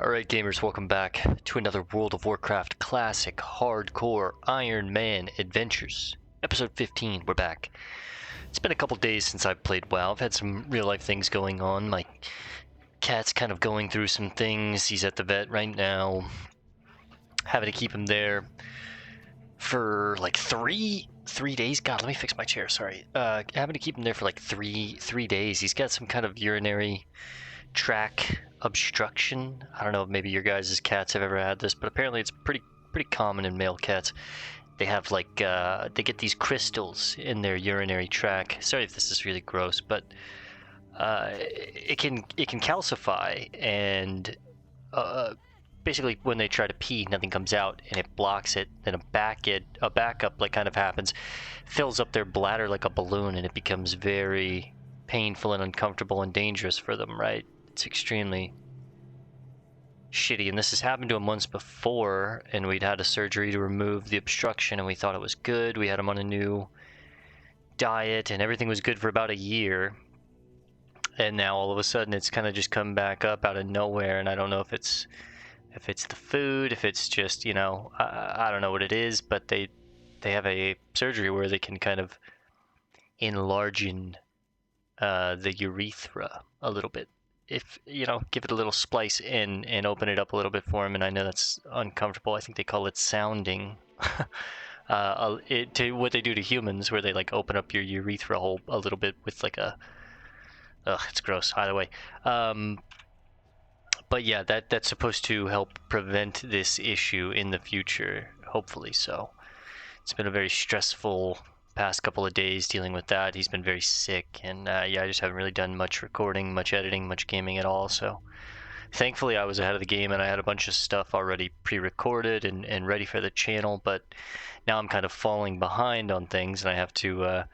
Alright gamers, welcome back to another World of Warcraft classic hardcore Ironman adventures. Episode 15, we're back. It's been a couple days since I've played WoW. I've had some real life things going on. My cat's kind of going through some things. He's at the vet right now. Having to keep him there for like three days. God, let me fix my chair, sorry. Having to keep him there for like three days. He's got some kind of urinary tract obstruction. I don't know if maybe your guys' cats have ever had this, but apparently it's pretty common in male cats. They have like they get these crystals in their urinary tract. Sorry if this is really gross, but it can calcify, and basically when they try to pee, nothing comes out and it blocks it. Then a backup like kind of happens, fills up their bladder like a balloon, and it becomes very painful and uncomfortable and dangerous for them, right? It's extremely shitty, and this has happened to him once before, and we'd had a surgery to remove the obstruction, and we thought it was good. We had him on a new diet, and everything was good for about a year, and now all of a sudden it's kind of just come back up out of nowhere, and I don't know if it's the food, if it's just, you know, I don't know what it is, but they have a surgery where they can kind of enlarge in the urethra a little bit. If, you know, give it a little splice in and open it up a little bit for him, and I know that's uncomfortable. I think they call it sounding. To what they do to humans, where they like open up your urethra hole a little bit with like a, it's gross. Either way, but yeah, that's supposed to help prevent this issue in the future, hopefully. So it's been a very stressful past couple of days dealing with that. He's been very sick, and yeah, I just haven't really done much recording, much editing, much gaming at all. So thankfully I was ahead of the game, and I had a bunch of stuff already pre-recorded and ready for the channel, but now I'm kind of falling behind on things, and I have to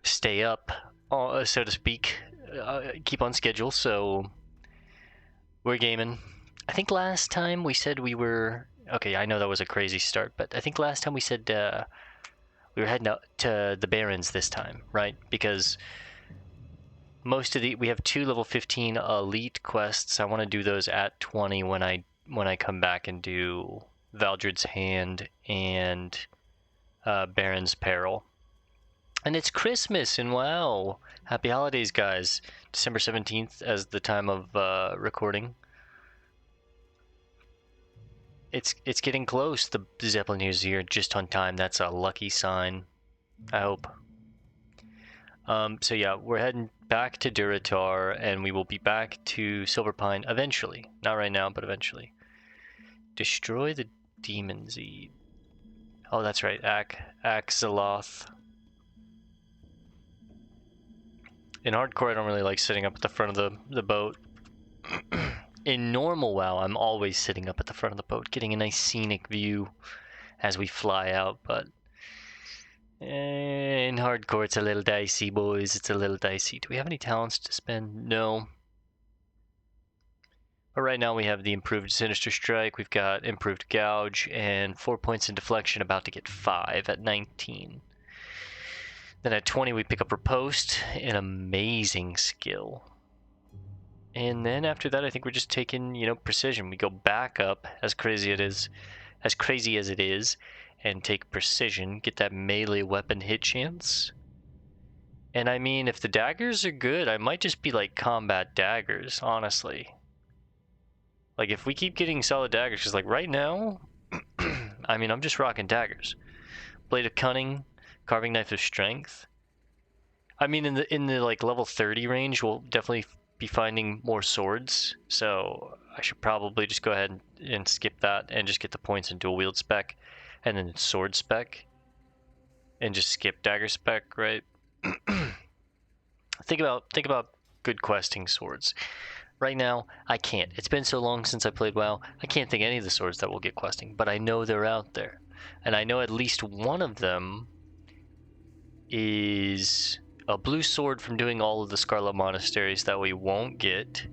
stay up, so to speak, keep on schedule. So we're gaming. I think last time we said we were, okay, I know that was a crazy start, but I think last time we said we were heading out to the Barrens this time, right? Because most of we have 2 level 15 elite quests. I want to do those at 20 when I come back and do Valdred's Hand and Barren's Peril. And it's Christmas, and wow, happy holidays, guys. December 17th as the time of recording. It's getting close. The Zeppelin is here just on time. That's a lucky sign, I hope. So yeah, we're heading back to Duratar, and we will be back to Silverpine eventually. Not right now, but eventually. Destroy the Demon Seed. Oh, that's right, Azeroth. In hardcore, I don't really like sitting up at the front of the boat. In normal WoW, I'm always sitting up at the front of the boat, getting a nice scenic view as we fly out, but in hardcore, it's a little dicey, boys. It's a little dicey. Do we have any talents to spend? No. But right now we have the improved Sinister Strike, we've got improved Gouge, and 4 points in Deflection, about to get 5 at 19. Then at 20 we pick up Riposte, an amazing skill. And then after that, I think we're just taking, you know, Precision. We go back up, as crazy as it is, and take Precision, get that melee weapon hit chance. And I mean, if the daggers are good, I might just be like combat daggers, honestly. Like if we keep getting solid daggers, because like right now, I mean, I'm just rocking daggers. Blade of Cunning, Carving Knife of Strength. I mean, in the like level 30 range, we'll definitely be finding more swords, so I should probably just go ahead and skip that and just get the points in dual wield spec and then sword spec and just skip dagger spec, right? think about good questing swords. Right now, I can't. It's been so long since I played WoW, I can't think of any of the swords that will get questing, but I know they're out there. And I know at least one of them is a blue sword from doing all of the Scarlet Monasteries that we won't get.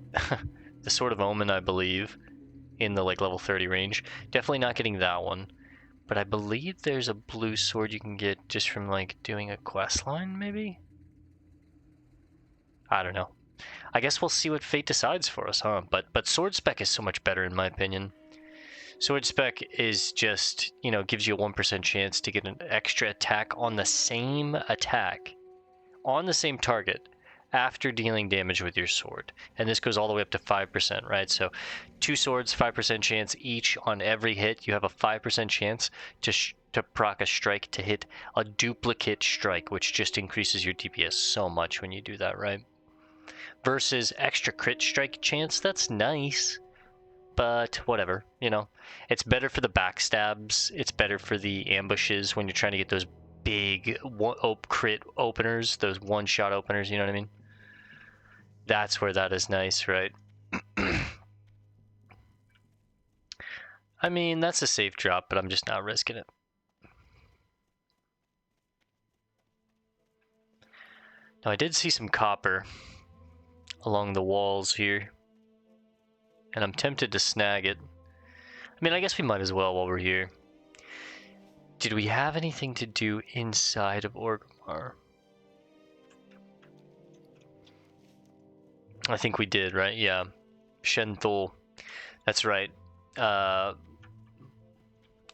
The Sword of Omen, I believe, in the like level 30 range. Definitely not getting that one. But I believe there's a blue sword you can get just from like doing a quest line, maybe? I don't know. I guess we'll see what fate decides for us, huh? But sword spec is so much better in my opinion. Sword spec is just, you know, gives you a 1% chance to get an extra attack on the same attack, on the same target, after dealing damage with your sword. And this goes all the way up to 5%, right? So 2 swords, 5% chance each on every hit. You have a 5% chance to proc a strike to hit a duplicate strike, which just increases your DPS so much when you do that, right? Versus extra crit strike chance, that's nice, but whatever, you know. It's better for the backstabs, it's better for the ambushes when you're trying to get those big crit openers, those one-shot openers, you know what I mean? That's where that is nice, right? I mean, that's a safe drop, but I'm just not risking it. Now, I did see some copper along the walls here, and I'm tempted to snag it. I mean, I guess we might as well while we're here. Did we have anything to do inside of Orgrimmar? I think we did, right? Yeah. Shenthul. That's right.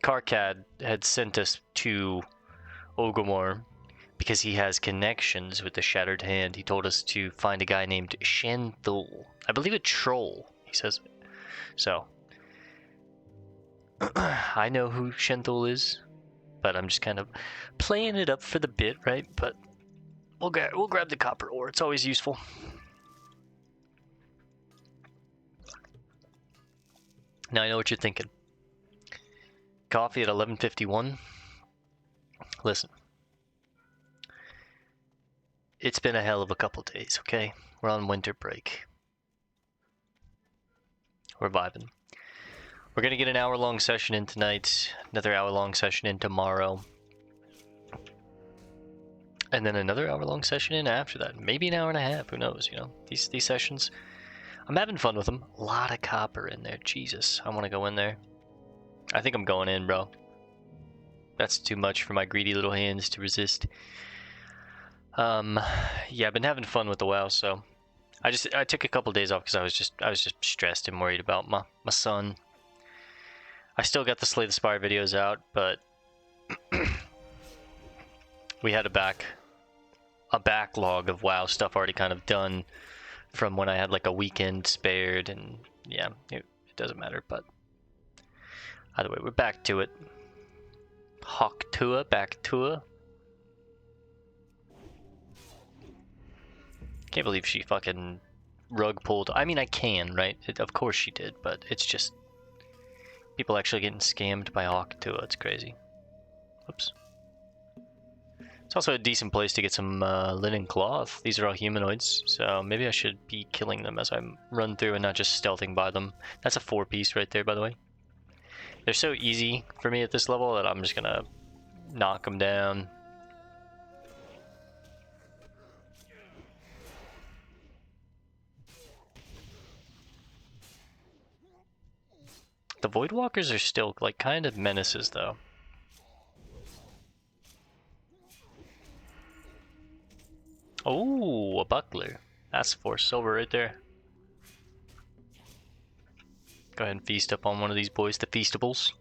Karkad had sent us to Orgrimmar because he has connections with the Shattered Hand. He told us to find a guy named Shenthul. I believe a troll, he says. So, I know who Shenthul is, but I'm just kind of playing it up for the bit, right? But we'll grab the copper ore. It's always useful. Now I know what you're thinking. Coffee at 11:51. Listen. It's been a hell of a couple days, okay? We're on winter break. We're vibing. We're gonna get an hour-long session in tonight, another hour-long session in tomorrow, and then another hour-long session in after that. Maybe an hour and a half, who knows, you know? These sessions, I'm having fun with them. A lot of copper in there, Jesus. I wanna go in there. I think I'm going in, bro. That's too much for my greedy little hands to resist. Yeah, I've been having fun with the WoW, so I took a couple days off because I was just stressed and worried about my son. I still got the Slay the Spire videos out, but we had a backlog of WoW stuff already kind of done from when I had like a weekend spared, and yeah, it doesn't matter, but either way, we're back to it. Hawk Tua, back to it. Can't believe she fucking rug pulled. I mean, I can, right? Of course she did, but it's just people actually getting scammed by Hawk Tua. It's crazy. Oops. It's also a decent place to get some linen cloth. These are all humanoids, so maybe I should be killing them as I run through and not just stealthing by them. That's a 4-piece right there, by the way. They're so easy for me at this level that I'm just gonna knock them down. The Voidwalkers are still like kind of menaces though. Oh, a buckler. That's 4 silver right there. Go ahead and feast up on one of these boys, the Feastables.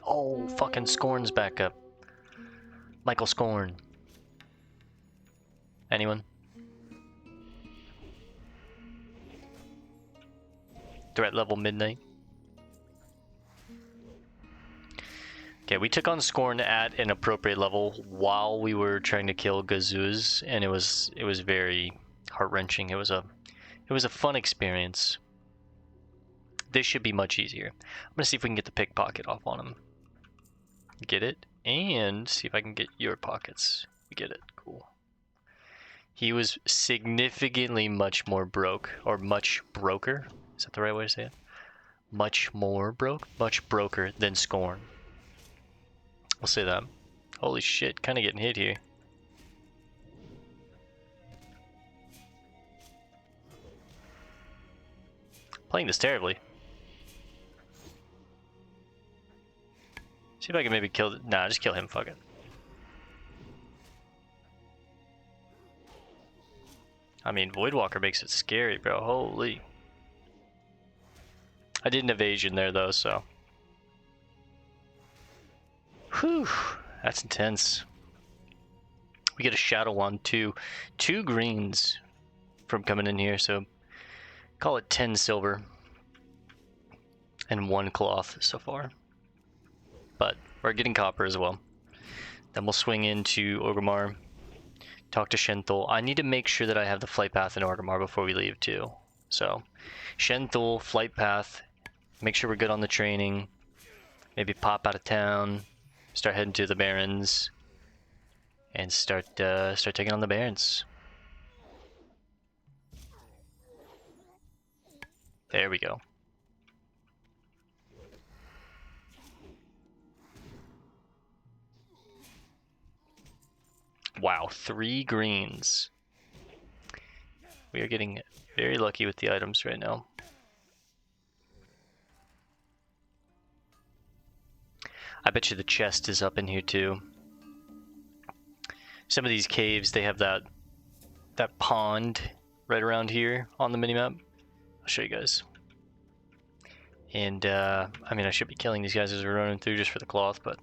Oh, fucking Scorn's back up. Michael Scorn. Anyone? Threat level midnight. Okay, we took on Scorn at an appropriate level while we were trying to kill Gazuz, and it was very heart-wrenching. It was a fun experience. This should be much easier. I'm gonna see if we can get the pickpocket off on him. Get it, and see if I can get your pockets. We get it, cool. He was significantly much more broke, or much broker. Is that the right way to say it? Much more broke? Much broker than Scorn. I'll say that. Holy shit, kind of getting hit here. Playing this terribly. See if I can maybe nah, just kill him, fuck it. I mean, Voidwalker makes it scary, bro. Holy. I did an evasion there, though, so. Whew. That's intense. We get a shadow on two greens from coming in here, so call it 10 silver and 1 cloth so far. But we're getting copper as well. Then we'll swing into Orgrimmar, talk to Shenthal. I need to make sure that I have the flight path in Orgrimmar before we leave too. So Shenthal, flight path, make sure we're good on the training, maybe pop out of town, start heading to the Barrens, and start taking on the Barrens. There we go. Wow, 3 greens. We are getting very lucky with the items right now. I bet you the chest is up in here too. Some of these caves, they have that pond right around here on the minimap. I'll show you guys. And I mean, I should be killing these guys as we're running through just for the cloth, but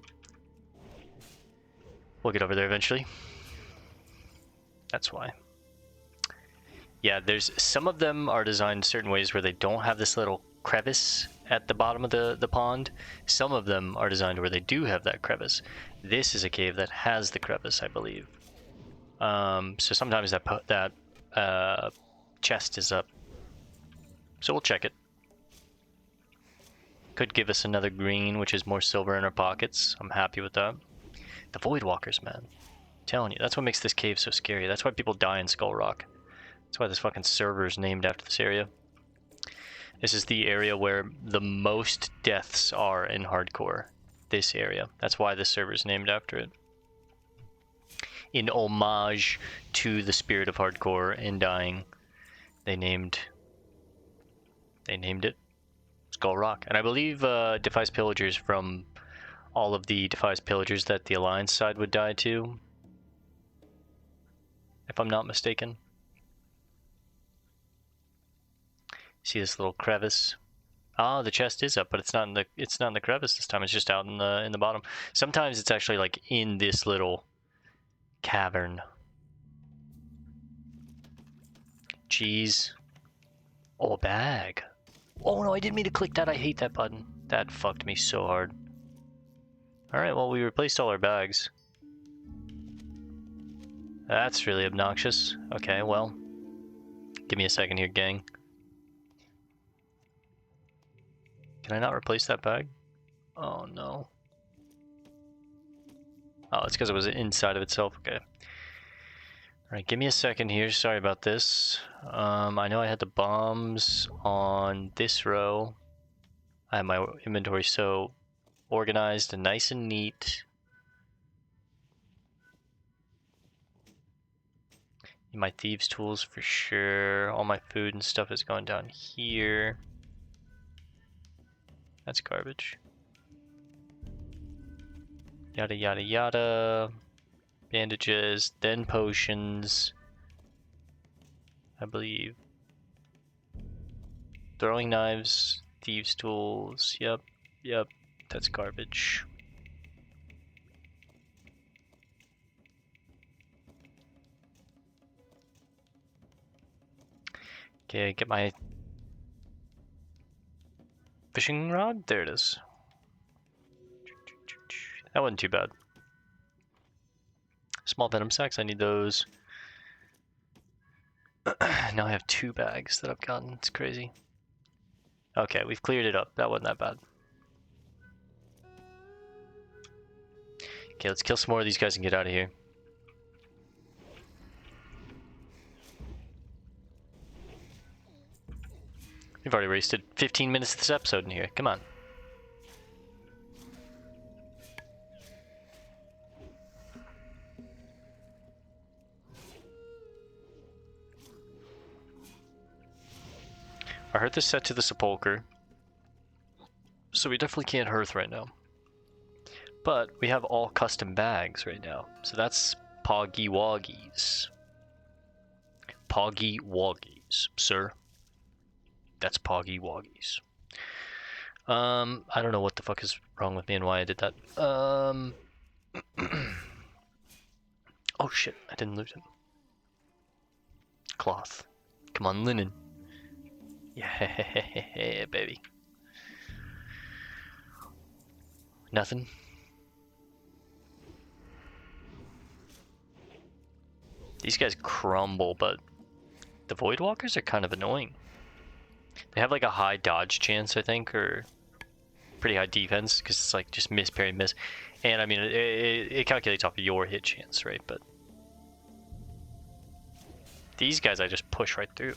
we'll get over there eventually. That's why. Yeah, there's some of them are designed certain ways where they don't have this little crevice at the bottom of the pond. Some of them are designed where they do have that crevice. This is a cave that has the crevice, I believe. So sometimes that chest is up. So we'll check it. Could give us another green, which is more silver in our pockets. I'm happy with that. The Voidwalkers, man. I'm telling you, that's what makes this cave so scary. That's why people die in Skull Rock. That's why this fucking server is named after this area. This is the area where the most deaths are in hardcore. This area. That's why this server is named after it. In homage to the spirit of hardcore and dying, they named it Skull Rock. And I believe Defies Pillagers from all of the Defies Pillagers that the Alliance side would die to, if I'm not mistaken. See this little crevice? Ah, the chest is up, but it's not in the crevice this time. It's just out in the bottom. Sometimes it's actually like in this little cavern. Jeez. Oh, a bag. Oh no, I didn't mean to click that. I hate that button. That fucked me so hard. Alright, well, we replaced all our bags. That's really obnoxious. Okay, well. Give me a second here, gang. Can I not replace that bag? Oh no. Oh, it's because it was inside of itself. Okay. Alright, give me a second here. Sorry about this. I know I had the bombs on this row. I have my inventory so organized and nice and neat. My thieves' tools for sure. All my food and stuff is going down here. That's garbage. Yada yada yada. Bandages, then potions. I believe. Throwing knives, thieves' tools. Yep, that's garbage. Okay, get my fishing rod. There it is. That wasn't too bad. Small venom sacks, I need those. Now I have 2 bags that I've gotten. It's crazy. Okay, we've cleared it up. That wasn't that bad. Okay, let's kill some more of these guys and get out of here. We've already wasted 15 minutes of this episode in here. Come on. Our hearth is set to the sepulcher, so we definitely can't hearth right now. But we have all custom bags right now, so that's Poggy Woggies. Poggy Woggies, sir. That's Poggy Woggies. I don't know what the fuck is wrong with me and why I did that. Oh shit, I didn't lose it. Cloth. Come on, linen. Yeah, baby. Nothing. These guys crumble, but the Voidwalkers are kind of annoying. They have like a high dodge chance, I think, or pretty high defense, because it's like just miss, parry, miss. And I mean, it calculates off of your hit chance, right? But these guys I just push right through.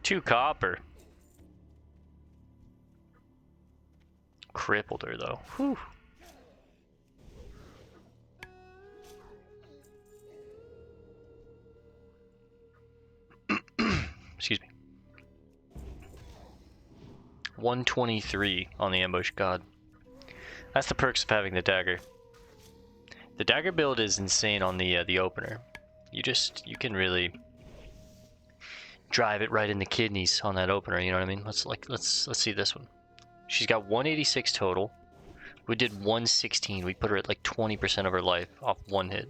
Two copper. Crippled her though. Whew. Excuse me. 123 on the ambush god. That's the perks of having the dagger. The dagger build is insane on the opener. You can really drive it right in the kidneys on that opener, you know what I mean? Let's see this one. She's got 186 total. We did 116. We put her at like 20% of her life off one hit.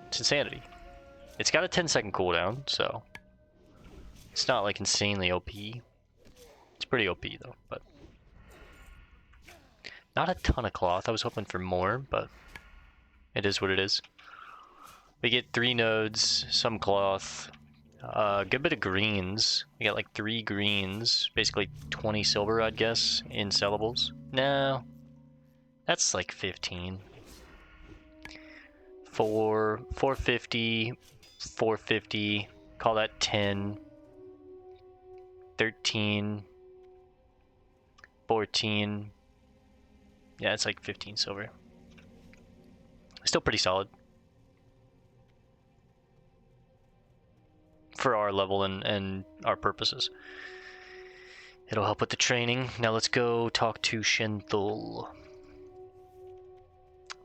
It's insanity. It's got a 10-second cooldown, so it's not like insanely OP. It's pretty OP though, but not a ton of cloth. I was hoping for more, but it is what it is. We get 3 nodes, some cloth, a good bit of greens. We got like 3 greens, basically 20 silver, I'd guess, in sellables. No, that's like 15. 450, 450, call that 10, 13, 14. Yeah, it's like 15 silver. Still pretty solid for our level and our purposes. It'll help with the training. Now let's go talk to Shenthul.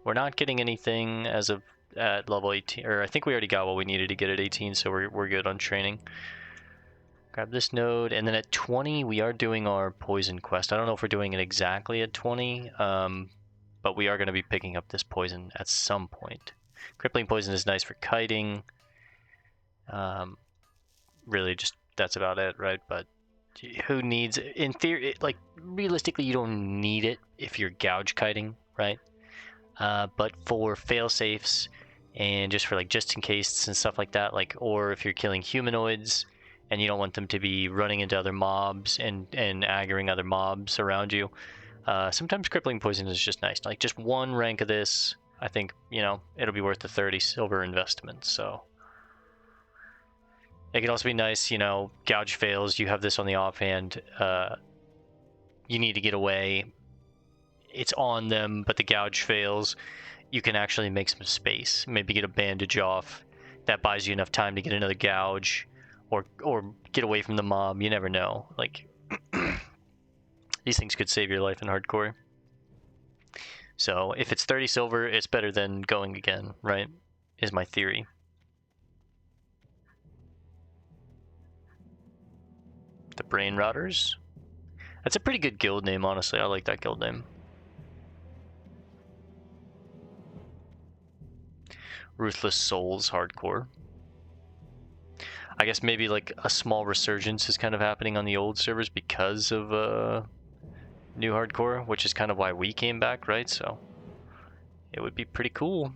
We're not getting anything as of at level 18, or I think we already got what we needed to get at 18, so we're good on training. Grab this node, and then at 20 we are doing our poison quest. I don't know if we're doing it exactly at 20, but we are going to be picking up this poison at some point. Crippling poison is nice for kiting. Really just that's about it, right? But who needs it? In theory, like realistically you don't need it if you're gouge kiting, right? But for fail safes and just for like just in case and stuff like that, like, or if you're killing humanoids and you don't want them to be running into other mobs and aggroing other mobs around you, sometimes crippling poison is just nice. Like just 1 rank of this, I think, you know, it'll be worth the 30 silver investment. So it can also be nice, you know, gouge fails, you have this on the offhand, you need to get away, it's on them, but the gouge fails, you can actually make some space, maybe get a bandage off, that buys you enough time to get another gouge, or get away from the mob, you never know, like, these things could save your life in hardcore. So, if it's 30 silver, it's better than going again, right, is my theory. The Brain Rotters. That's a pretty good guild name, honestly. I like that guild name. Ruthless Souls hardcore. I guess maybe like a small resurgence is kind of happening on the old servers because of new hardcore, which is kind of why we came back, right? So it would be pretty cool.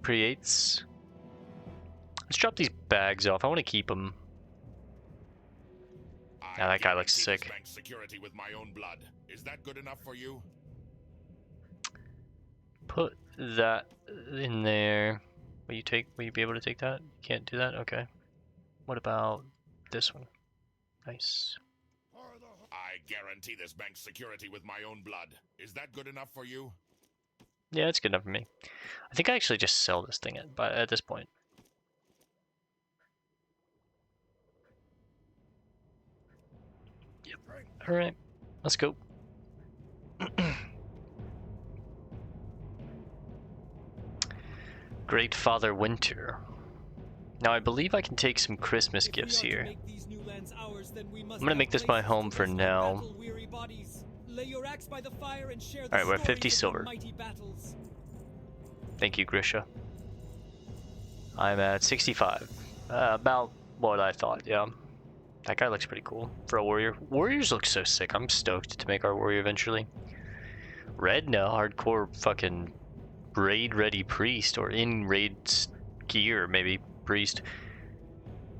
Pre-8s. Let's drop these bags off. I want to keep them. Yeah, that guy looks sick. Security with my own blood. Is that good enough for you? Put that in there. Will you be able to take that? You can't do that? Okay. What about this one? Nice. I guarantee this bank's security with my own blood. Is that good enough for you? Yeah, it's good enough for me. I think I actually just sell this thing at this point. Yep. Alright, let's go. Greatfather Winter. Now I believe I can take some Christmas gifts here. I'm gonna make this my home for now. Alright, we're at 50 silver. Thank you, Grisha. I'm at 65. About what I thought, yeah. That guy looks pretty cool for a warrior. Warriors look so sick. I'm stoked to make our warrior eventually. Red? No, hardcore fucking raid ready priest, or in raid gear, maybe priest.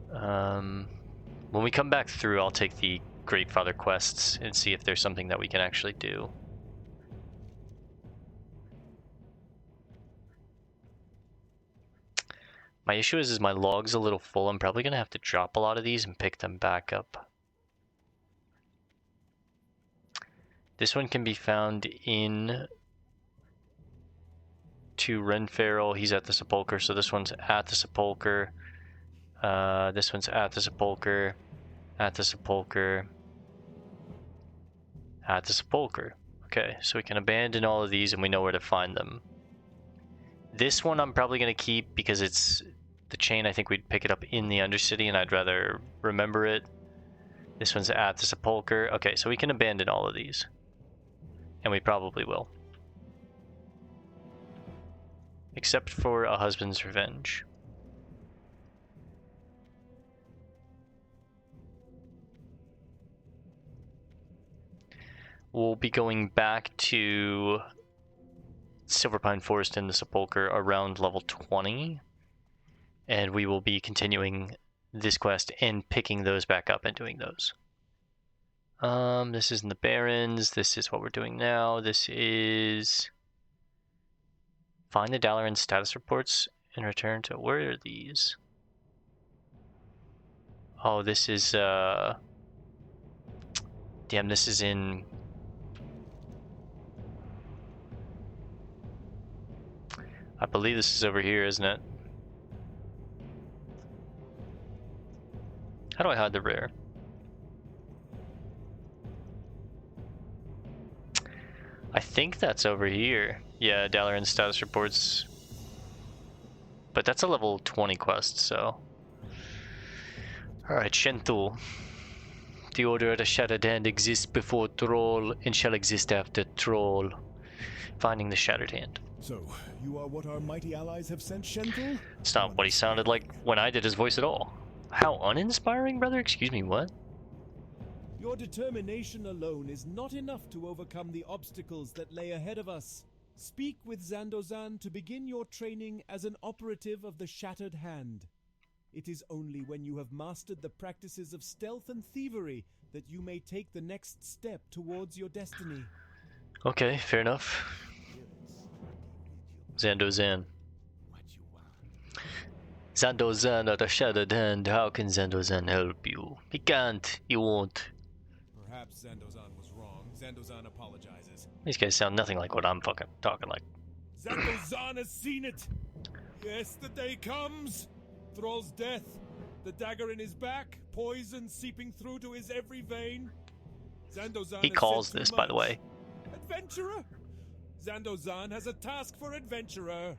When we come back through, I'll take the Greatfather quests and see if there's something that we can actually do. My issue is my log's a little full. I'm probably gonna have to drop a lot of these and pick them back up. This one can be found in to Renfarrell. He's at the Sepulchre, so this one's at the Sepulchre. This one's at the Sepulchre, at the Sepulchre, at the Sepulchre. Okay, so we can abandon all of these and we know where to find them. This one I'm probably going to keep because it's the chain. I think we'd pick it up in the Undercity and I'd rather remember it. This one's at the Sepulchre. Okay, so we can abandon all of these. And we probably will. Except for A Husband's Revenge. We'll be going back to Silverpine Forest in the Sepulchre around level 20. And we will be continuing this quest and picking those back up and doing those. This is in the Barrens. This is what we're doing now. This is find the Dalaran status reports and return to, where are these? Oh, this is damn, this is in, I believe this is over here, isn't it? How do I hide the rare? I think that's over here. Yeah, Dalaran status reports. But that's a level 20 quest, so. Alright, Shentul. The Order of the Shattered Hand exists before Troll and shall exist after Troll. Finding the Shattered Hand. So, you are what our mighty allies have sent, Shentul? It's not what he sounded like when I did his voice at all. How uninspiring, brother? Excuse me, what? Your determination alone is not enough to overcome the obstacles that lay ahead of us. Speak with Zandozan to begin your training as an operative of the Shattered Hand. It is only when you have mastered the practices of stealth and thievery that you may take the next step towards your destiny. Okay, fair enough. Zandozan. Zandozan of the Shattered Hand, how can Zandozan help you? He can't, he won't. Perhaps Zandozan was wrong. Zandozan apologizes. These guys sound nothing like what I'm fucking talking like. Zandozan has seen it! Yes, the day comes! Thrall's death, the dagger in his back, poison seeping through to his every vein. Zandozan He calls this, by the way. Adventurer! Zandozan has a task for Adventurer.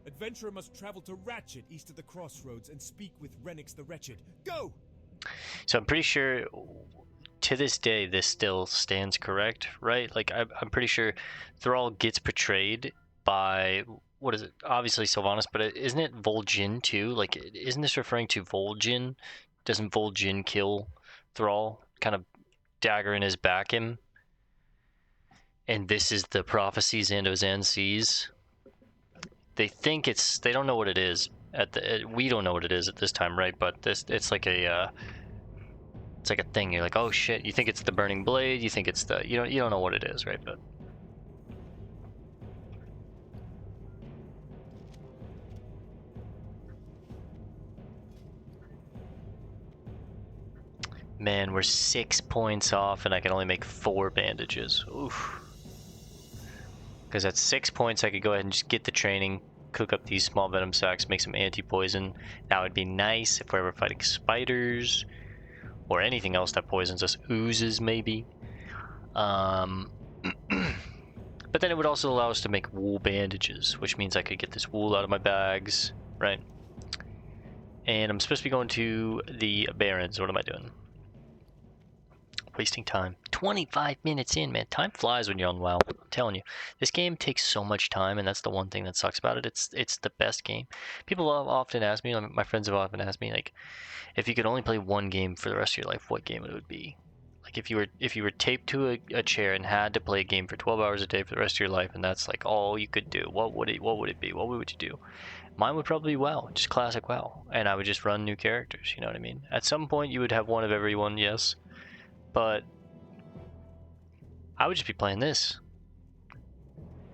Adventurer must travel to Ratchet, east of the Crossroads, and speak with Renix the Wretched. Go! So I'm pretty sure, to this day, this still stands correct, right? Like, I'm pretty sure Thrall gets betrayed by, what is it? Obviously Sylvanas, but isn't it Vol'jin too? Like, isn't this referring to Vol'jin? Doesn't Vol'jin kill Thrall? Kind of dagger in his back him? And this is the prophecy Zandozan sees? They think it's, they don't know what it is. We don't know what it is at this time, right? But it's like a thing. You're like, oh shit, you think it's the burning blade, you think it's the, you don't know what it is, right? But Man, we're 6 points off and I can only make 4 bandages. Oof. Because at 6 points I could go ahead and just get the training, cook up these small venom sacs, make some anti-poison. That would be nice if we're ever fighting spiders or anything else that poisons us. Oozes, maybe. But then it would also allow us to make wool bandages, which means I could get this wool out of my bags, right? And I'm supposed to be going to the Barrens. What am I doing? Wasting time. 25 minutes in, man. Time flies when you're on WoW. I'm telling you. This game takes so much time, and that's the one thing that sucks about it. It's the best game. People have often ask me, my friends have often asked me, like, if you could only play one game for the rest of your life, what game it would be? Like if you were taped to a chair and had to play a game for 12 hours a day for the rest of your life, and that's like all you could do, what would it be? What would you do? Mine would probably be WoW, just classic WoW, and I would just run new characters. You know what I mean? At some point, you would have one of everyone, yes, but I would just be playing this.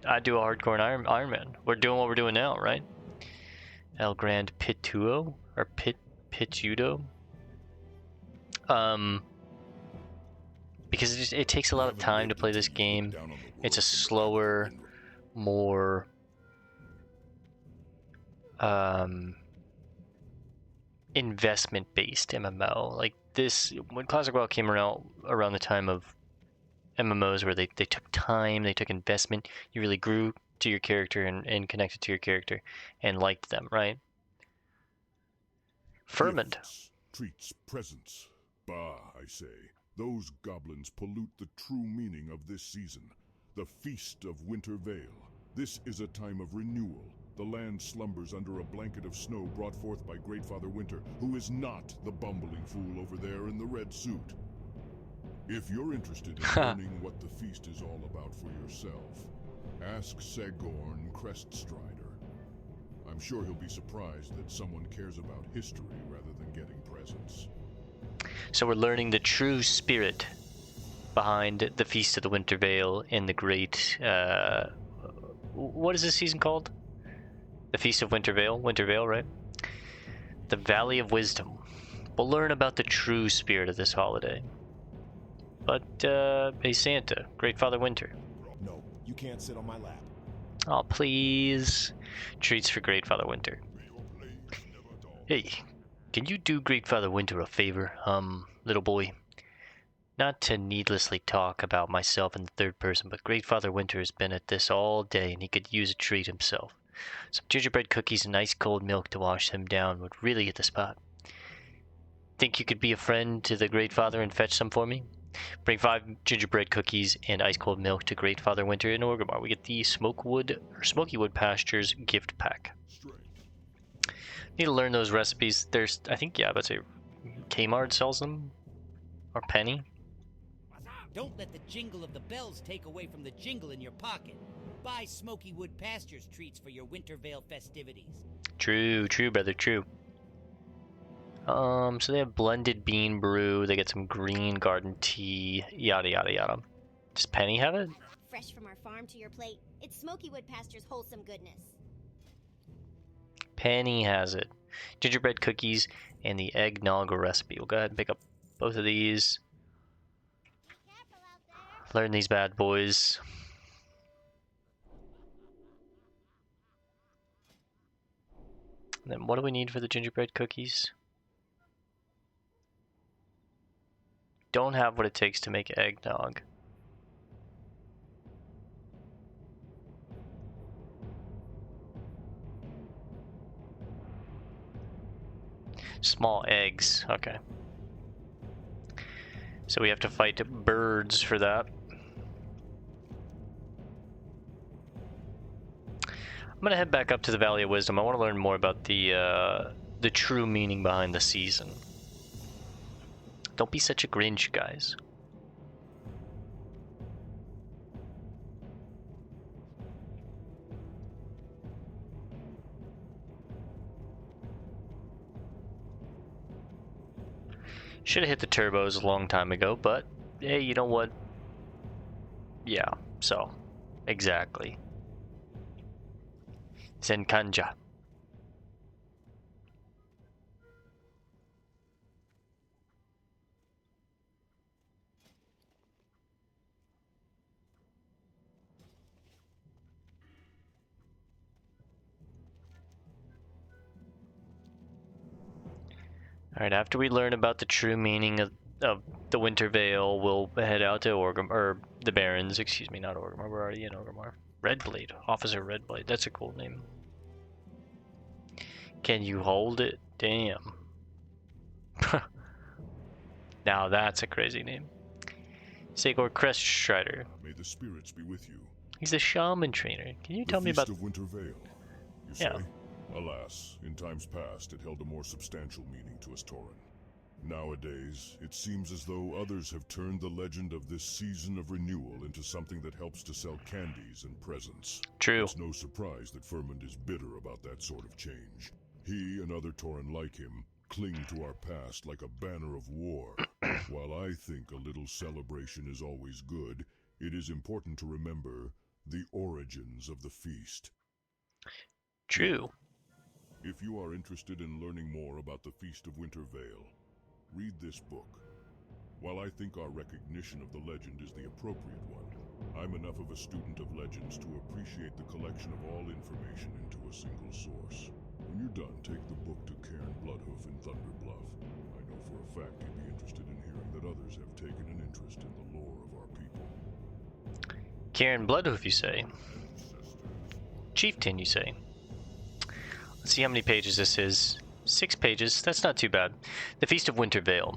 I'd do a hardcore Ironman. We're doing what we're doing now, right? El Grand Pituo or Pitudo. Because it takes a lot of time to play this game. It's a slower, more investment-based MMO. Like this, when Classic WoW came around the time of MMOs where they took time, they took investment, you really grew to your character and connected to your character and liked them, right? Ferment. Gifts, treats, presents. Bah, I say. Those goblins pollute the true meaning of this season. The Feast of Winter Vale. This is a time of renewal. The land slumbers under a blanket of snow brought forth by Greatfather Winter, who is not the bumbling fool over there in the red suit. If you're interested in learning what the feast is all about for yourself, ask Segorn Creststrider. I'm sure he'll be surprised that someone cares about history rather than getting presents. So we're learning the true spirit behind the Feast of the Winter Vale in the great, what is this season called? The Feast of Winter Vale, right? The Valley of Wisdom. We'll learn about the true spirit of this holiday. But, hey Santa, Greatfather Winter. No, you can't sit on my lap. Oh, please. Treats for Greatfather Winter. Hey, can you do Greatfather Winter a favor, little boy? Not to needlessly talk about myself in the third person, but Greatfather Winter has been at this all day and he could use a treat himself. Some gingerbread cookies and ice cold milk to wash him down would really hit the spot. Think you could be a friend to the Greatfather and fetch some for me? Bring 5 gingerbread cookies and ice cold milk to Greatfather Winter in Orgrimmar. We get the Smoky Wood Pastures gift pack. Need to learn those recipes. There's, I think, yeah, let's say Kmart sells them, or Penny. Don't let the jingle of the bells take away from the jingle in your pocket. Buy Smoky Wood Pastures treats for your Winter Vale festivities. True, brother, true. So they have blended bean brew. They get some green garden tea. Yada yada yada. Does Penny have it? Fresh from our farm to your plate. It's Smoky Wood Pastures wholesome goodness. Penny has it. Gingerbread cookies and the eggnog recipe. We'll go ahead and pick up both of these. Learn these bad boys. And then what do we need for the gingerbread cookies? Don't have what it takes to make eggnog. Small eggs, okay. So we have to fight birds for that. I'm gonna head back up to the Valley of Wisdom. I want to learn more about the true meaning behind the season. Don't be such a Grinch, guys. Should have hit the turbos a long time ago, but hey, you know what? Yeah, so, exactly. Zenkanja. Alright, after we learn about the true meaning of the Winter Veil, we'll head out to Orgrimmar, or the Barrens, excuse me, not Orgrimmar, we're already in Orgrimmar. Redblade, Officer Redblade, that's a cool name. Can you hold it? Damn. Now that's a crazy name. Sagor Crest Strider. May the spirits be with you. He's a shaman trainer. Can you tell me about... The Feast of Winter Veil, you say? Alas, in times past it held a more substantial meaning to us Tauren. Nowadays, it seems as though others have turned the legend of this season of renewal into something that helps to sell candies and presents. True. It's no surprise that Furmund is bitter about that sort of change. He and other Tauren like him cling to our past like a banner of war. While I think a little celebration is always good, it is important to remember the origins of the feast. True. If you are interested in learning more about the Feast of Winter Veil, read this book. While I think our recognition of the legend is the appropriate one, I'm enough of a student of legends to appreciate the collection of all information into a single source. When you're done, take the book to Cairn Bloodhoof in Thunderbluff. I know for a fact he'd be interested in hearing that others have taken an interest in the lore of our people. Cairn Bloodhoof, you say? Chieftain, you say? Let's see how many pages this is. 6 pages, that's not too bad. The Feast of Winter Veil.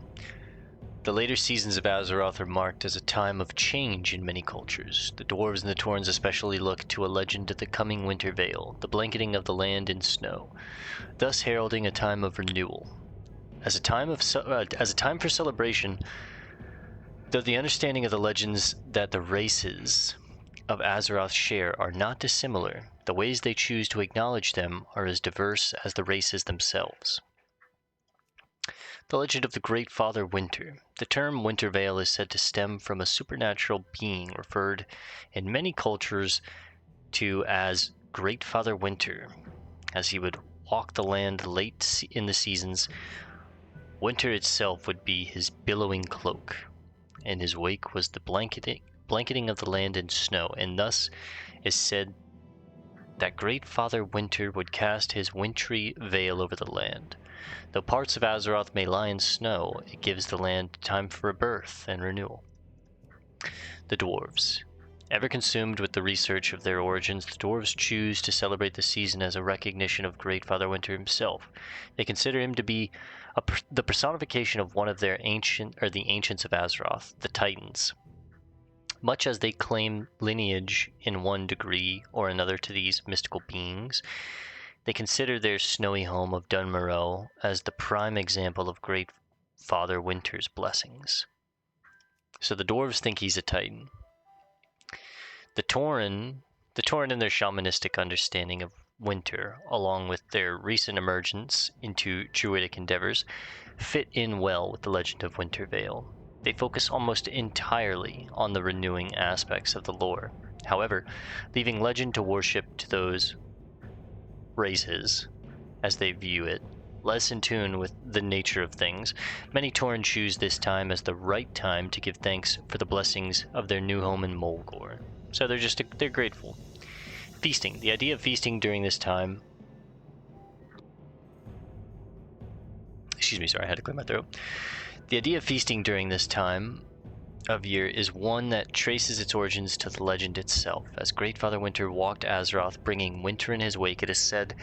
The later seasons of Azeroth are marked as a time of change in many cultures. The dwarves and the Taurens especially look to a legend of the coming Winter Veil, the blanketing of the land in snow, thus heralding a time of renewal. As a time for celebration, though the understanding of the legends that the races of Azeroth share are not dissimilar, the ways they choose to acknowledge them are as diverse as the races themselves. The legend of the Greatfather Winter. The term Winter Veil is said to stem from a supernatural being referred in many cultures to as Greatfather Winter. As he would walk the land late in the seasons, winter itself would be his billowing cloak. In his wake was the blanketing of the land in snow, and thus is said that Greatfather Winter would cast his wintry veil over the land. Though parts of Azeroth may lie in snow, it gives the land time for rebirth and renewal. The Dwarves. Ever consumed with the research of their origins, the Dwarves choose to celebrate the season as a recognition of Greatfather Winter himself. They consider him to be the personification of one of their the ancients of Azeroth, the Titans. Much as they claim lineage in one degree or another to these mystical beings, they consider their snowy home of Dunmarrow as the prime example of Greatfather Winter's blessings. So the dwarves think he's a Titan. The Tauren in their shamanistic understanding of winter, along with their recent emergence into druidic endeavors, fit in well with the legend of Winter Veil. They focus almost entirely on the renewing aspects of the lore, however, leaving legend to worship to those races, as they view it, less in tune with the nature of things. Many Tauren choose this time as the right time to give thanks for the blessings of their new home in Mulgore. So they're grateful. Feasting. The idea of feasting during this time... Excuse me, sorry, I had to clear my throat. The idea of feasting during this time of year is one that traces its origins to the legend itself. As Greatfather Winter walked Azeroth, bringing winter in his wake, it is said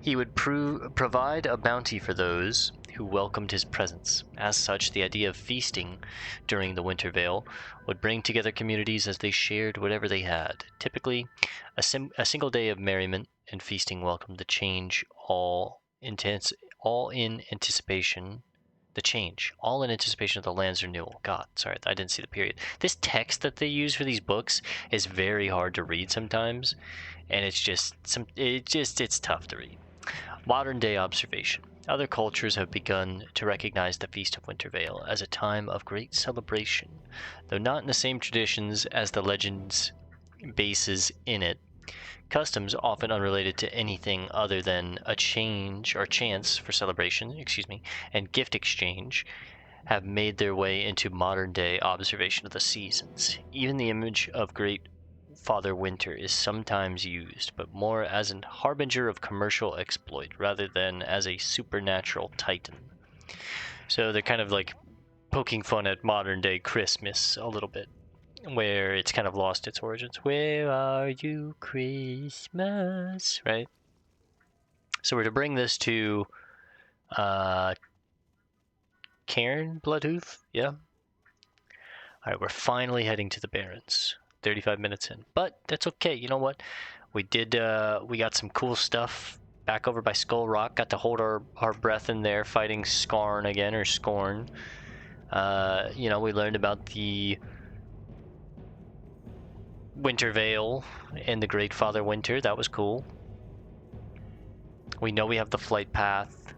he would provide a bounty for those who welcomed his presence. As such, the idea of feasting during the Winter Veil would bring together communities as they shared whatever they had. Typically, a single day of merriment and feasting welcomed the change, all in anticipation of the land's renewal. God, sorry, I didn't see the period. This text that they use for these books is very hard to read sometimes, and it's tough to read. Modern day observation. Other cultures have begun to recognize the Feast of Winter Veil as a time of great celebration, though not in the same traditions as the legend's bases in it. Customs, often unrelated to anything other than a chance for celebration, and gift exchange, have made their way into modern-day observation of the seasons. Even the image of Greatfather Winter is sometimes used, but more as a harbinger of commercial exploit rather than as a supernatural titan. So they're kind of like poking fun at modern day Christmas a little bit, where it's kind of lost its origins. Where are you, Christmas? Right? So we're to bring this to Cairn Bloodhoof, yeah? Alright, we're finally heading to the Barrens. 35 minutes in. But that's okay, you know what? We got some cool stuff back over by Skull Rock. Got to hold our breath in there fighting Skarn again, or Scorn. You know, we learned about the Winter Veil and the Greatfather Winter. That was cool. We know we have the flight path.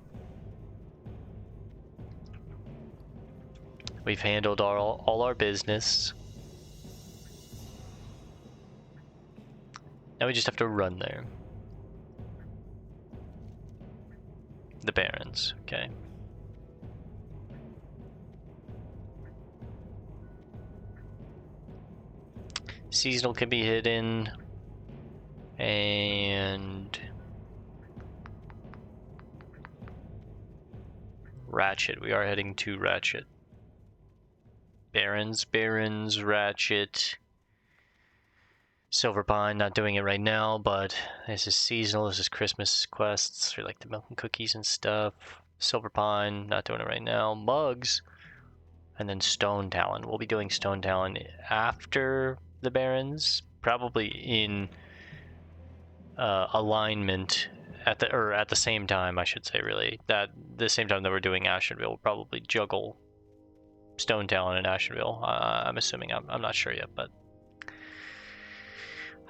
We've handled all our business. Now we just have to run there. The Barrens, okay. Seasonal can be hidden. And Ratchet. We are heading to Ratchet. Barrens, Ratchet. Silver Pine, not doing it right now, but this is seasonal. This is Christmas quests for like the milk and cookies and stuff. Silver Pine, not doing it right now. Mugs, and then Stone Talon. We'll be doing Stone Talon after the Barrens, probably in alignment at the same time, I should say. Really, that the same time that we're doing Ashenville, we'll probably juggle Stone Talon and Ashenville. I'm assuming. I'm not sure yet, but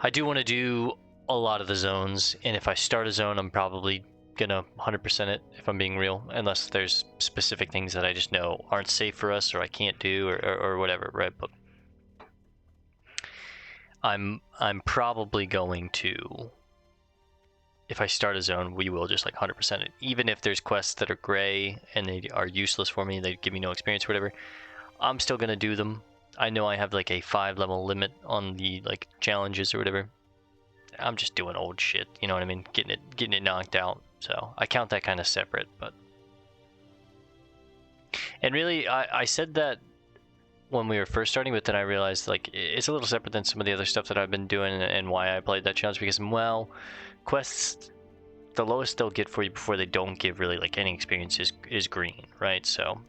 I do want to do a lot of the zones, and if I start a zone, I'm probably gonna 100% it, if I'm being real, unless there's specific things that I just know aren't safe for us, or I can't do, or whatever, right? But I'm probably going to, if I start a zone, we will just like 100% it. Even if there's quests that are gray and they are useless for me, they give me no experience or whatever, I'm still gonna do them. I know I have like a 5-level limit on the like challenges or whatever. I'm just doing old shit, you know what I mean? Getting it knocked out. So I count that kind of separate, but. And really, I said that when we were first starting, but then I realized like it's a little separate than some of the other stuff that I've been doing and why I played that challenge, because, well, quests, the lowest they'll get for you before they don't give really like any experience is green, right? So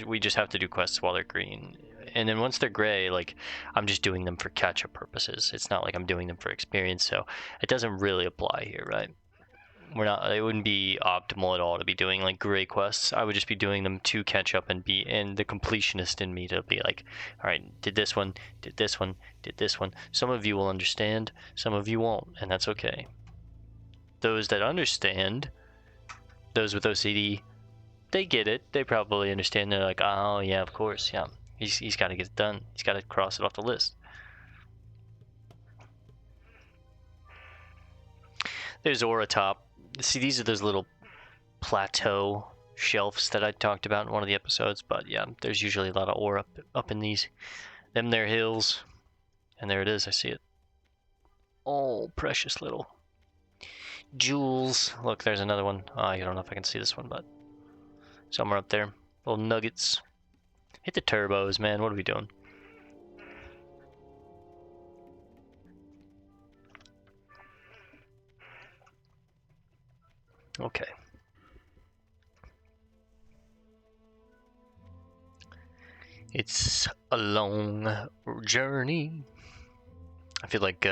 we just have to do quests while they're green. And then once they're gray, like, I'm just doing them for catch-up purposes. It's not like I'm doing them for experience, so it doesn't really apply here, right? It wouldn't be optimal at all to be doing like gray quests. I would just be doing them to catch up and the completionist in me to be like, all right, did this one, did this one, did this one. Some of you will understand, some of you won't, and that's okay. Those that understand, those with OCD, they get it. They probably understand. They're like, oh yeah, of course, yeah. He's got to get it done. He's got to cross it off the list. There's Aura Top. See, these are those little plateau shelves that I talked about in one of the episodes. But yeah, there's usually a lot of ore up in these. Them there hills. And there it is. I see it. Oh, precious little jewels. Look, there's another one. I don't know if I can see this one, but somewhere up there. Little nuggets. Hit the turbos, man. What are we doing? Okay. It's a long journey. I feel like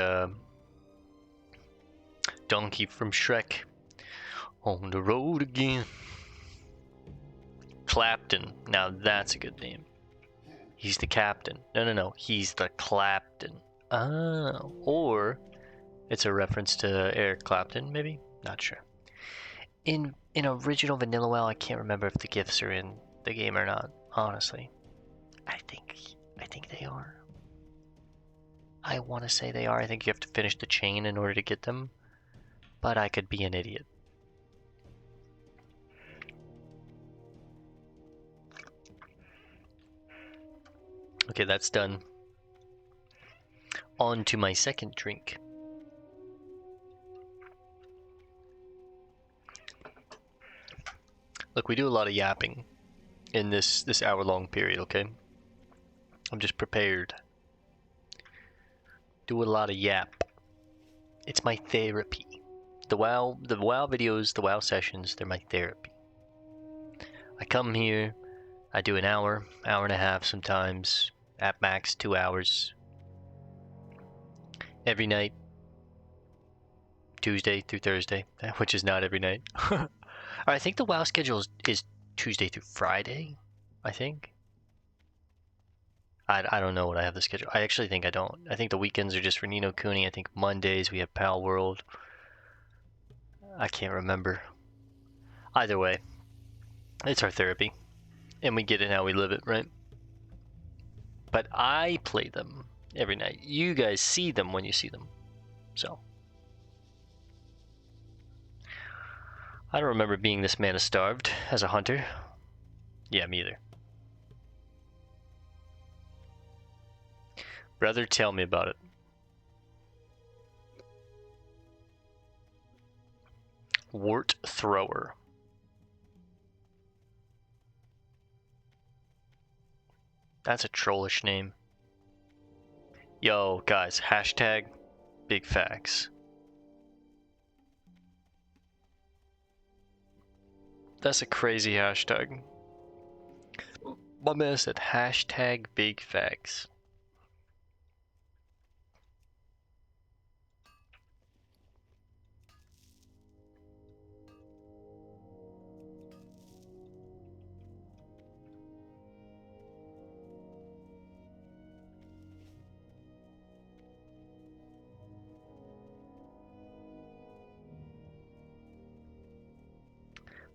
Donkey from Shrek. On the road again. Clapton. Now that's a good name. He's the captain. No. He's the Clapton. Oh. Or it's a reference to Eric Clapton, maybe? Not sure. In original Vanilla WoW, I can't remember if the gifts are in the game or not, honestly. I think they are. I want to say they are. I think you have to finish the chain in order to get them. But I could be an idiot. Okay, that's done. On to my second drink. Look, we do a lot of yapping in this hour-long period, okay? I'm just prepared. Do a lot of yap. It's my therapy. The WoW videos, the WoW sessions, they're my therapy. I come here, I do an hour and a half sometimes, at max 2 hours. Every night, Tuesday through Thursday, which is not every night. I think the WoW schedule is Tuesday through Friday, I think. I don't know what I have the schedule. I actually think I don't. I think the weekends are just for Nino Cooney. I think Mondays we have Pal World. I can't remember. Either way, it's our therapy. And we get it how we live it, right? But I play them every night. You guys see them when you see them. So. I don't remember being this mana-starved as a hunter. Yeah, me either. Brother, tell me about it. Wart Thrower. That's a trollish name. Yo, guys, hashtag big facts. That's a crazy hashtag. My man said hashtag big facts.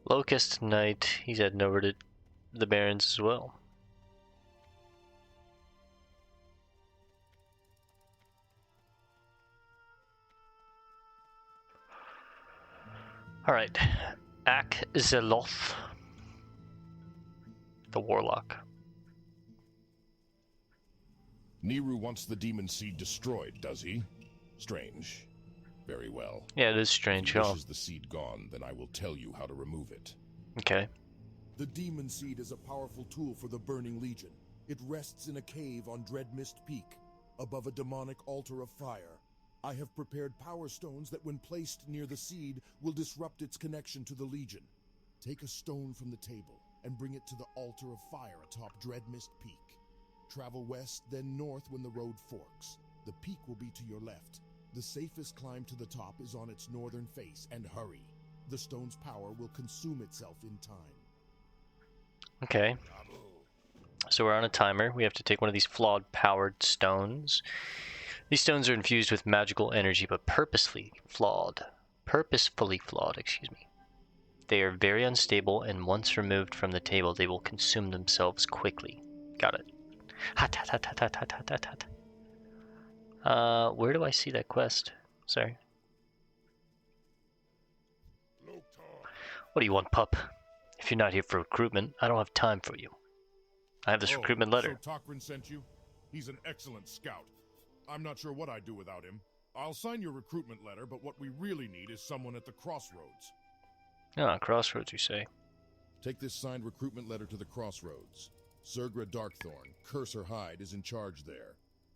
Locust Knight, he's heading over to the Barrens as well. Alright, Azeroth, the Warlock. Niru wants the demon seed destroyed, does he? Strange. Very well. Yeah, it is strange, If he huh? wishes the seed gone, then I will tell you how to remove it. Okay. The demon seed is a powerful tool for the Burning Legion. It rests in a cave on Dreadmist Peak, above a demonic altar of fire. I have prepared power stones that when placed near the seed will disrupt its connection to the Legion. Take a stone from the table and bring it to the altar of fire atop Dreadmist Peak. Travel west, then north when the road forks. The peak will be to your left. The safest climb to the top is on its northern face, and hurry. The stone's power will consume itself in time. Okay. So we're on a timer. We have to take one of these flawed powered stones. These stones are infused with magical energy, but purposefully flawed. Excuse me. They are very unstable, and once removed from the table, they will consume themselves quickly. Got it. Hot. Where do I see that quest? Sorry. What do you want, pup? If you're not here for recruitment, I don't have time for you. I have this recruitment letter. So Tokrin sent you? He's an excellent scout. I'm not sure what I'd do without him. I'll sign your recruitment letter, but what we really need is someone at the Crossroads. Ah, Crossroads, you say. Take this signed recruitment letter to the Crossroads. Sergra Darkthorn, curse her hide, is in charge there.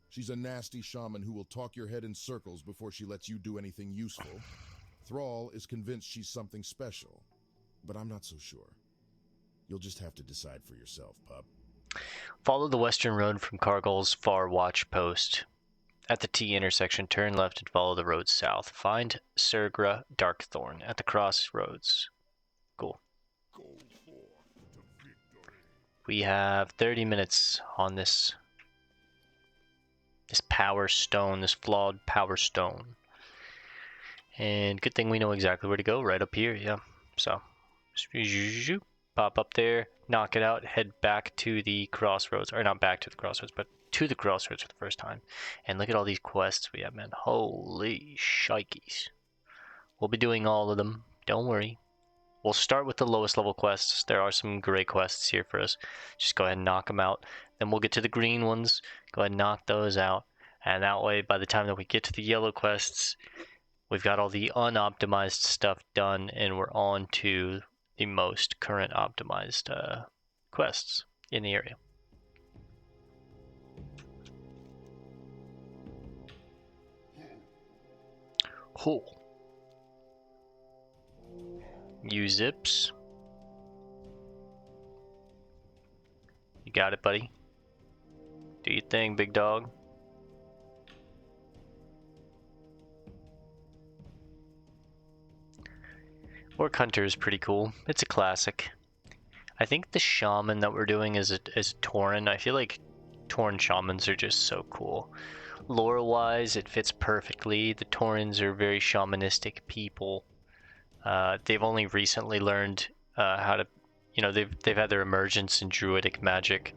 She's a nasty shaman who will talk your head in circles before she lets you do anything useful. Thrall is convinced she's something special, but I'm not so sure. You'll just have to decide for yourself, pup. Follow the western road from Cargill's Far Watch Post. At the T intersection, turn left and follow the road south. Find Sergra Darkthorn at the Crossroads. Cool. We have 30 minutes on this power stone, this flawed power stone. And good thing we know exactly where to go, right up here, yeah. So, pop up there, knock it out, head back to the Crossroads. Or not back to the Crossroads, but to the Crossroads for the first time. And look at all these quests we have, man. Holy shikeys. We'll be doing all of them, don't worry. We'll start with the lowest level quests. There are some great quests here for us. Just go ahead and knock them out. Then we'll get to the green ones. Go ahead and knock those out. And that way, by the time that we get to the yellow quests, we've got all the unoptimized stuff done, and we're on to the most current optimized quests in the area. Cool. Use zips. You got it, buddy. Do your thing, big dog. Orc Hunter is pretty cool. It's a classic. I think the shaman that we're doing is Tauren. I feel like Tauren shamans are just so cool. Lore-wise, it fits perfectly. The Taurens are very shamanistic people. They've only recently learned how to, you know, they've had their emergence in druidic magic.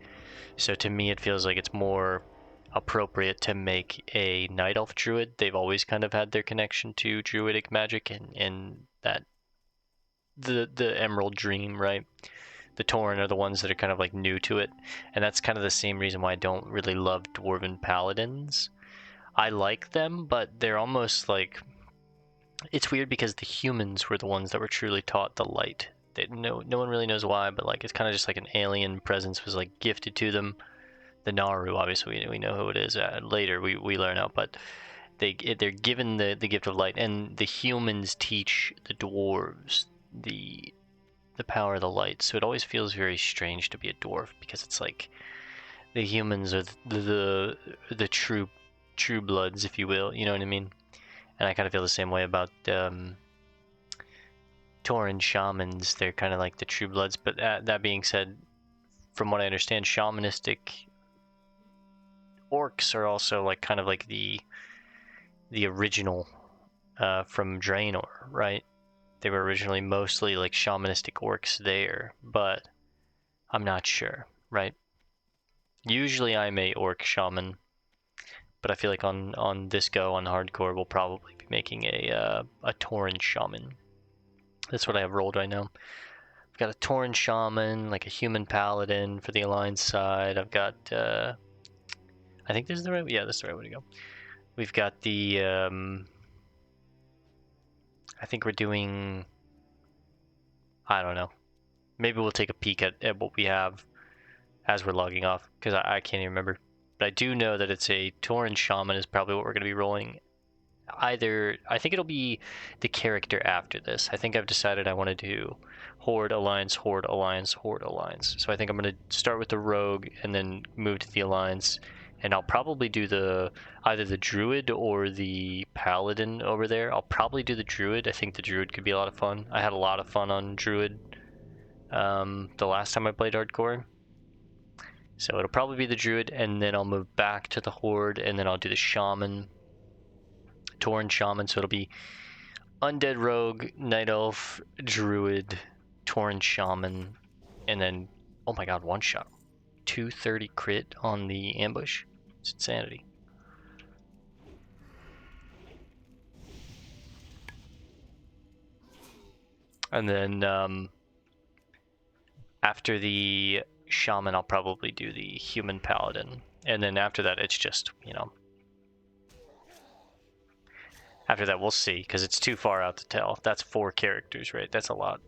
So to me, it feels like it's more appropriate to make a night elf druid. They've always kind of had their connection to druidic magic and that the Emerald Dream, right? The Tauren are the ones that are kind of like new to it, and that's kind of the same reason why I don't really love Dwarven Paladins. I like them, but they're almost like, it's weird because the humans were the ones that were truly taught the light. No one really knows why, but like it's kind of just like an alien presence was like gifted to them. The Naru, obviously, we know who it is. Later, we learn out, but they're given the gift of light, and the humans teach the dwarves the power of the light. So it always feels very strange to be a dwarf because it's like the humans are the true bloods, if you will. You know what I mean? And I kind of feel the same way about Tauren shamans. They're kind of like the true bloods. But that being said, from what I understand, shamanistic orcs are also like kind of like the original from Draenor, right? They were originally mostly like shamanistic orcs there, but I'm not sure, right? Usually I'm a orc shaman, but I feel like on this go, on hardcore, we'll probably be making a Tauren shaman. That's what I have rolled right now. I've got a Tauren shaman, like a human paladin for the Alliance side. I've got, I think this is the right, yeah, this is the right way to go. We've got the, I think we're doing, I don't know. Maybe we'll take a peek at what we have as we're logging off, because I can't even remember. But I do know that it's a Tauren shaman is probably what we're going to be rolling. Either, I think it'll be the character after this. I think I've decided I want to do Horde, Alliance, Horde, Alliance, Horde, Alliance. So I think I'm going to start with the Rogue and then move to the Alliance. And I'll probably do either the Druid or the Paladin over there. I'll probably do the Druid. I think the Druid could be a lot of fun. I had a lot of fun on Druid the last time I played hardcore. So it'll probably be the Druid, and then I'll move back to the Horde, and then I'll do the Shaman, Tauren Shaman. So it'll be Undead Rogue, Night Elf, Druid, Tauren Shaman, and then, oh my god, one shot. 230 crit on the ambush. It's insanity. And then after the Shaman, I'll probably do the Human Paladin. And then after that, it's just, you know, after that, we'll see, because it's too far out to tell. That's 4 characters, right? That's a lot.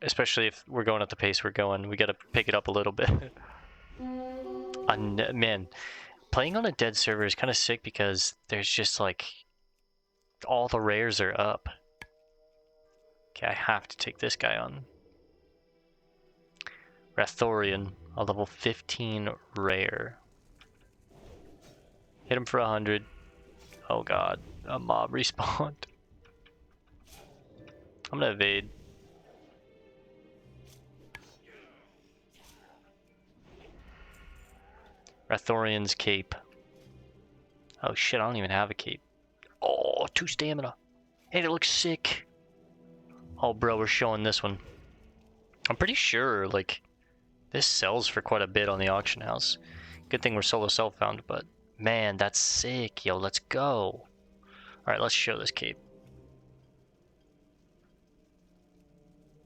Especially if we're going at the pace we're going. We got to pick it up a little bit. Man, playing on a dead server is kind of sick because there's just like all the rares are up. Okay, I have to take this guy on. Rathorian, a level 15 rare. Hit him for 100. Oh god, a mob respawned. I'm gonna evade. Rathorian's cape. Oh shit, I don't even have a cape. Oh, 2 stamina. Hey, it looks sick. Oh bro, we're showing this one. I'm pretty sure, like, this sells for quite a bit on the auction house. Good thing we're solo self-found, but man, that's sick. Yo, let's go. Alright, let's show this cape.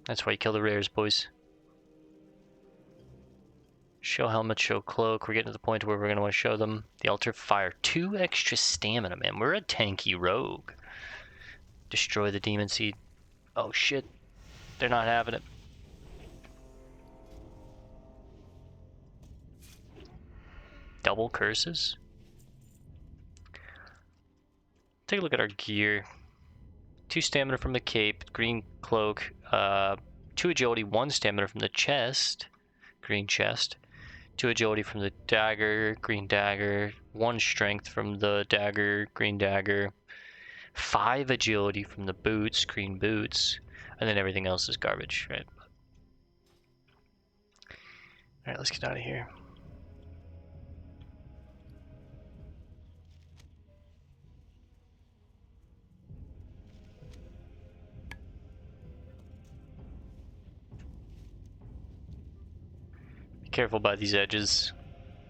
That's why you kill the rares, boys. Show helmet, show cloak. We're getting to the point where we're going to want to show them. The altar of fire. 2 extra stamina, man. We're a tanky rogue. Destroy the demon seed. Oh shit. They're not having it. double curses. Take a look at our gear. 2 stamina from the cape, green cloak, 2 agility, 1 stamina from the chest, green chest, 2 agility from the dagger, green dagger, 1 strength from the dagger, green dagger, 5 agility from the boots, green boots, and then everything else is garbage, right? Alright, let's get out of here. Be careful by these edges.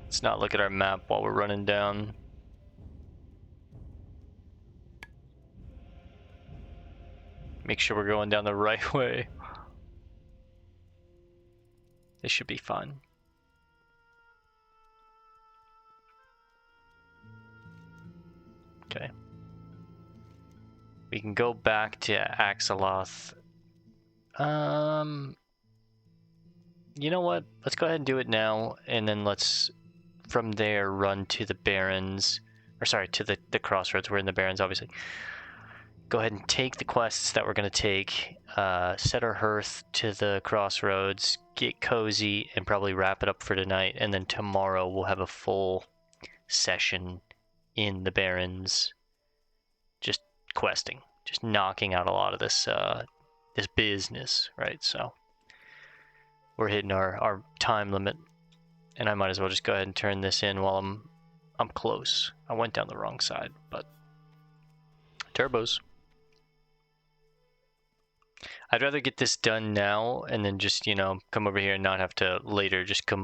Let's not look at our map while we're running down. Make sure we're going down the right way. This should be fun. Okay. We can go back to Azeroth. You know what? Let's go ahead and do it now, and then let's, from there, run to the Barrens. Or sorry, to the Crossroads. We're in the Barrens, obviously. Go ahead and take the quests that we're going to take, set our hearth to the Crossroads, get cozy, and probably wrap it up for tonight. And then tomorrow we'll have a full session in the Barrens, just questing, just knocking out a lot of this this business, right? So we're hitting our time limit, and I might as well just go ahead and turn this in while I'm close. I went down the wrong side, but turbos. I'd rather get this done now and then just, you know, come over here and not have to later just come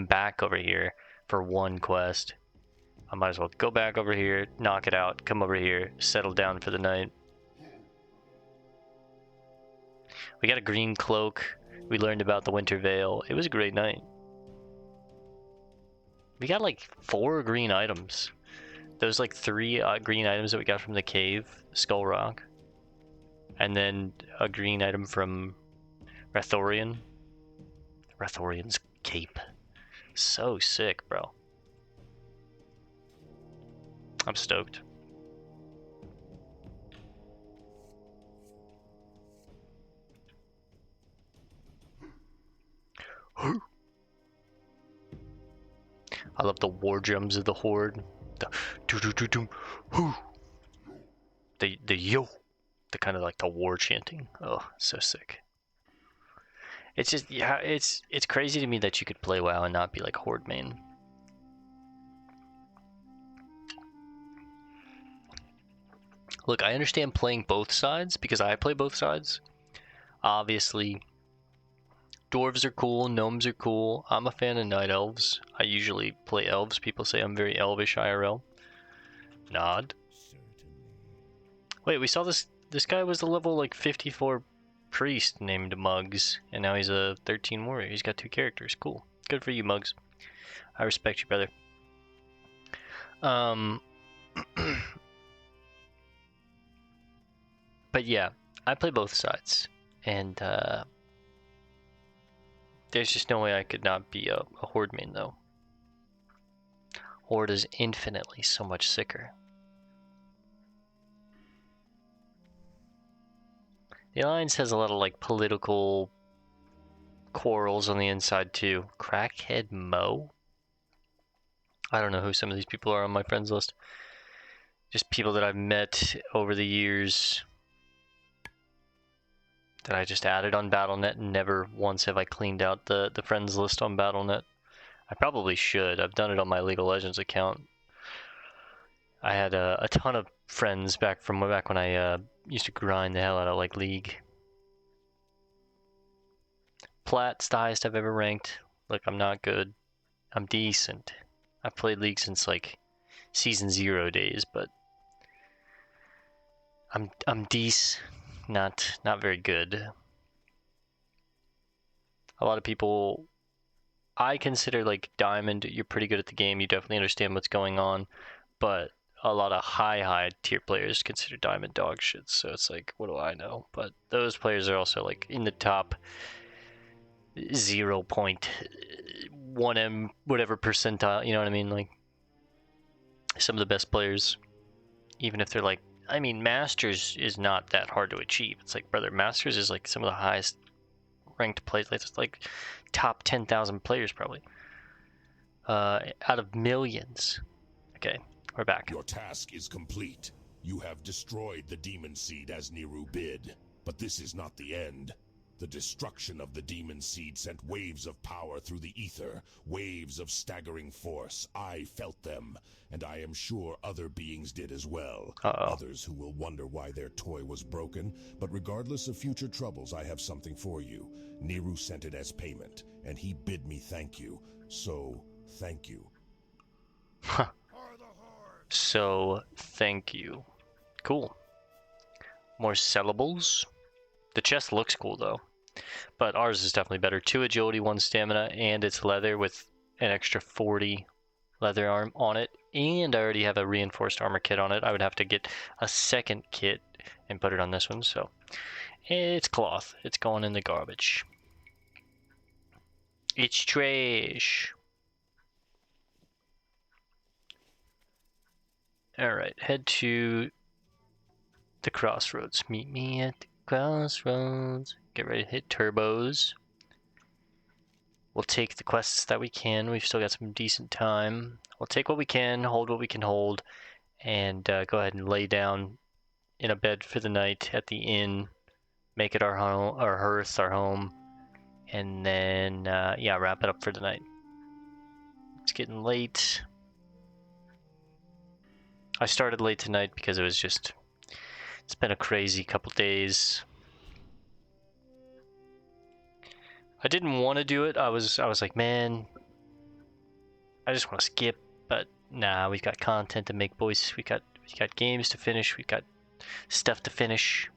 back over here for one quest. I might as well go back over here, knock it out, come over here, settle down for the night. We got a green cloak. We learned about the Winter Veil. It was a great night. We got like 4 green items. Those like 3 green items that we got from the cave, Skull Rock. And then a green item from Rathorian. Rathorian's cape. So sick, bro. I'm stoked. I love the war drums of the Horde. The do-do-do-do, hoo. The yo. The kind of like the war chanting. Oh, so sick. It's just, yeah, it's crazy to me that you could play WoW and not be like Horde main. Look, I understand playing both sides because I play both sides. Obviously, dwarves are cool, gnomes are cool. I'm a fan of night elves. I usually play elves. People say I'm very elvish IRL. Nod. Wait, we saw this guy was a level like 54 priest named Muggs, and now he's a 13 warrior. He's got 2 characters. Cool. Good for you, Muggs. I respect you, brother. But yeah, I play both sides, and there's just no way I could not be a Horde main, though. Horde is infinitely so much sicker. The Alliance has a lot of like political quarrels on the inside too. Crackhead Mo? I don't know who some of these people are on my friends list. Just people that I've met over the years that I just added on Battle.net, and never once have I cleaned out the friends list on Battle.net. I probably should. I've done it on my League of Legends account. I had a ton of friends back when I used to grind the hell out of like League. Plat's the highest I've ever ranked. Look, I'm not good. I'm decent. I've played League since like Season 0 days, but I'm decent. Not very good. A lot of people, I consider like Diamond, you're pretty good at the game, you definitely understand what's going on, but a lot of high tier players consider Diamond dog shit, so it's like, what do I know? But those players are also like in the top 0.1% 1M whatever percentile, you know what I mean? Like, some of the best players, even if they're like, I mean, Masters is not that hard to achieve. It's like, brother, Masters is like some of the highest ranked players. It's like top 10,000 players probably. Out of millions. Okay, we're back. Your task is complete. You have destroyed the demon seed as Niru bid. But this is not the end. The destruction of the demon seed sent waves of power through the ether, waves of staggering force. I felt them, and I am sure other beings did as well. Others who will wonder why their toy was broken. But regardless of future troubles, I have something for you. Niru sent it as payment, and he bid me thank you. So, thank you. So, thank you. Cool. More sellables. The chest looks cool though, but ours is definitely better. 2 agility, 1 stamina, and it's leather with an extra 40 leather arm on it. And I already have a reinforced armor kit on it. I would have to get a second kit and put it on this one, so it's cloth. It's going in the garbage. It's trash. Alright, head to the Crossroads. Meet me at the Crossroads. Get ready to hit turbos. We'll take the quests that we can. We've still got some decent time. We'll take what we can, hold what we can hold, and go ahead and lay down in a bed for the night at the inn. Make it our home, our hearth, our home, and then yeah, wrap it up for the night. It's getting late. I started late tonight because it was just, it's been a crazy couple days. I didn't want to do it. I was like, man, I just want to skip, but nah, we've got content to make, boys. We got games to finish. We got stuff to finish.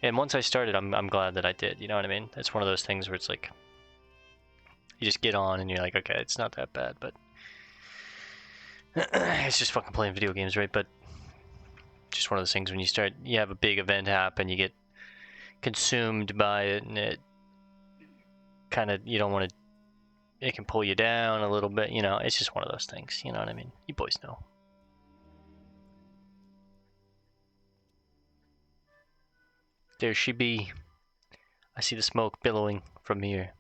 And once I started, I'm glad that I did. You know what I mean? It's one of those things where it's like, you just get on and you're like, okay, it's not that bad, but it's just fucking playing video games, right? But just one of those things when you start, you have a big event happen, you get consumed by it, and it kind of, you don't want to, it can pull you down a little bit, you know? It's just one of those things, you know what I mean? You boys know. There she be. I see the smoke billowing from here.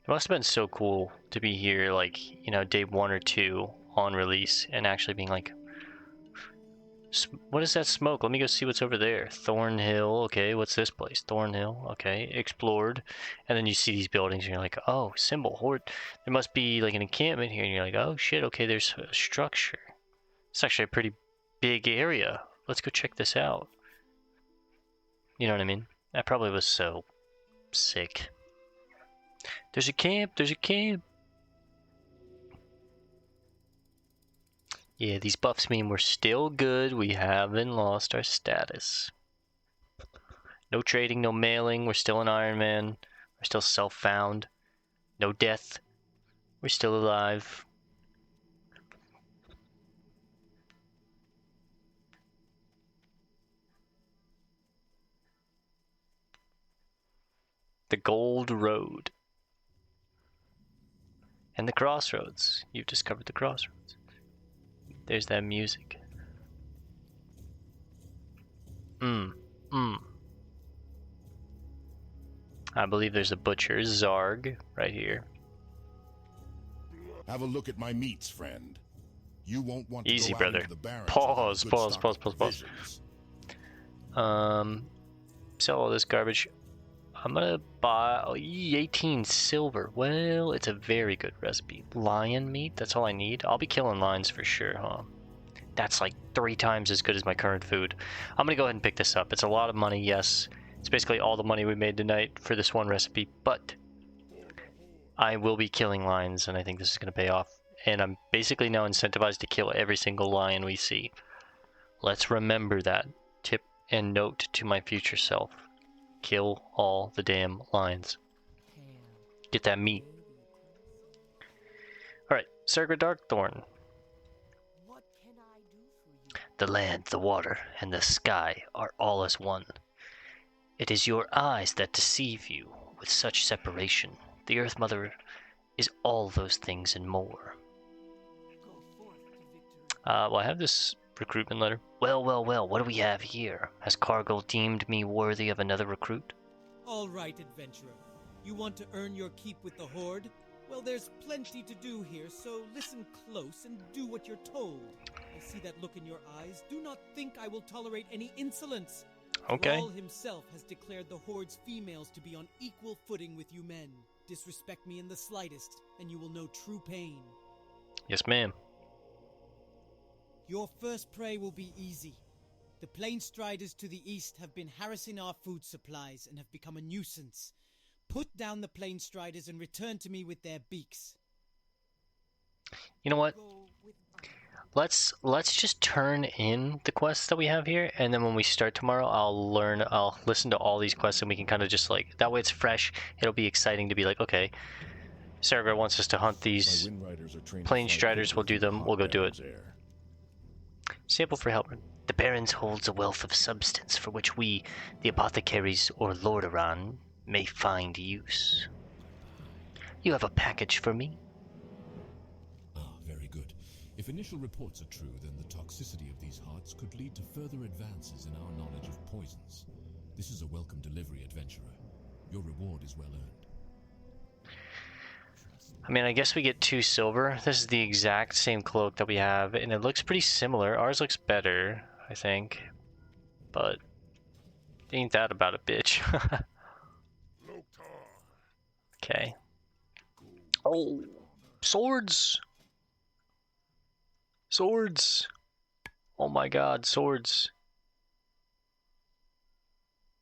It must have been so cool to be here, like, you know, day 1 or 2 on release and actually being like, what is that smoke? Let me go see what's over there. Thornhill, okay, what's this place? Thornhill, okay, explored. And then you see these buildings and you're like, oh, symbol, horde. There must be like an encampment here. And you're like, oh shit, okay, there's a structure. It's actually a pretty big area. Let's go check this out. You know what I mean? That probably was so sick. There's a camp, there's a camp. Yeah, these buffs mean we're still good. We haven't lost our status. No trading, no mailing. We're still an Ironman. We're still self-found. No death. We're still alive. The Gold Road. And the Crossroads. You've discovered the Crossroads. There's that music. I believe there's a butcher, Zarg, right here. Have a look at my meats, friend. You won't want to Easy, go brother. Out into the Barrens Pause. provisions. Sell all this garbage. I'm gonna buy 18 silver. Well, it's a very good recipe. Lion meat, that's all I need. I'll be killing lions for sure, huh? That's like 3 times as good as my current food. I'm gonna go ahead and pick this up. It's a lot of money, yes. It's basically all the money we made tonight for this one recipe, but I will be killing lions, and I think this is gonna pay off. And I'm basically now incentivized to kill every single lion we see. Let's remember that tip and note to my future self. Kill all the damn lions. Get that meat. Alright, Sacred Darkthorn. The land, the water, and the sky are all as one. It is your eyes that deceive you with such separation. The Earth Mother is all those things and more. Well, I have this recruitment letter. Well, what do we have here? Has Cargill deemed me worthy of another recruit? All right, adventurer. You want to earn your keep with the Horde? Well, there's plenty to do here, so listen close and do what you're told. I see that look in your eyes. Do not think I will tolerate any insolence. Okay. Thrall himself has declared the Horde's females to be on equal footing with you men. Disrespect me in the slightest, and you will know true pain. Yes, ma'am. Your first prey will be easy. The Plain Striders to the east have been harassing our food supplies and have become a nuisance. Put down the Plain Striders and return to me with their beaks. You know what? Let's just turn in the quests that we have here, and then when we start tomorrow, I'll listen to all these quests, and we can kind of just like, that way it's fresh. It'll be exciting to be like, okay, Sargar wants us to hunt these Plain Striders. We'll do them. We'll go do it. Sample for Helper. The Barrens holds a wealth of substance for which we, the apothecaries or Lordaeron, may find use. You have a package for me? Ah, very good. If initial reports are true, then the toxicity of these hearts could lead to further advances in our knowledge of poisons. This is a welcome delivery, adventurer. Your reward is well earned. I mean, I guess we get 2 silver. This is the exact same cloak that we have, and it looks pretty similar. Ours looks better, I think. But ain't that about a bitch. Okay. Oh, swords! Swords! Oh my god, swords.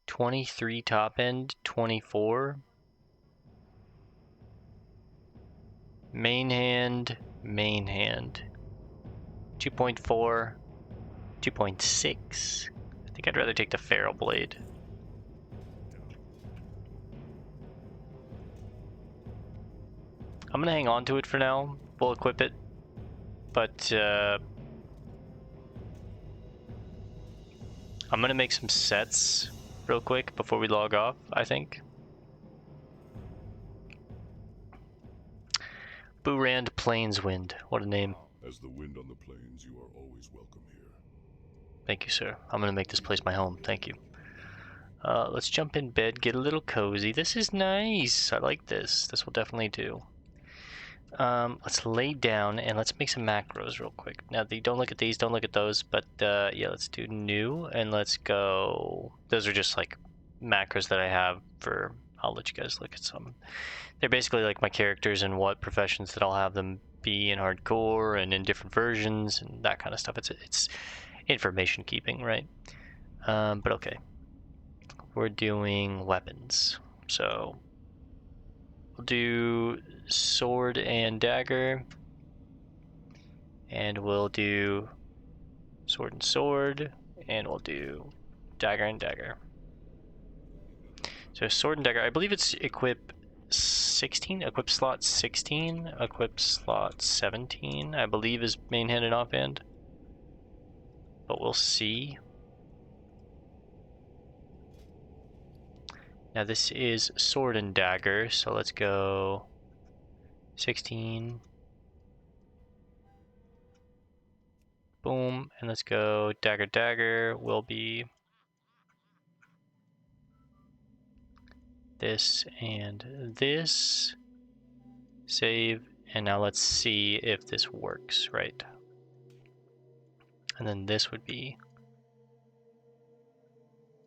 23 top end, 24. Main hand. 2.4, 2.6. I think I'd rather take the Feral Blade. I'm gonna hang on to it for now. We'll equip it. But, I'm gonna make some sets real quick before we log off, I think. Boorand Plainswind. What a name. As the wind on the plains, you are always welcome here. Thank you, sir. I'm gonna make this place my home. Thank you. Let's jump in bed, get a little cozy. This is nice. I like this. This will definitely do. Let's lay down and let's make some macros real quick. Now, don't look at these, don't look at those, but yeah, let's do new and let's go. Those are just like macros that I have for. I'll let you guys look at some. They're basically like my characters and what professions that I'll have them be in hardcore and in different versions and that kind of stuff. It's information keeping, right? But okay. We're doing weapons. So we'll do sword and dagger. And we'll do sword and sword. And we'll do dagger and dagger. So sword and dagger, I believe it's equip 16, equip slot 16, equip slot 17, I believe is main hand and offhand. But we'll see. Now this is sword and dagger, so let's go 16. Boom, and let's go dagger dagger will be this and this. Save, and now let's see if this works, right? And then this would be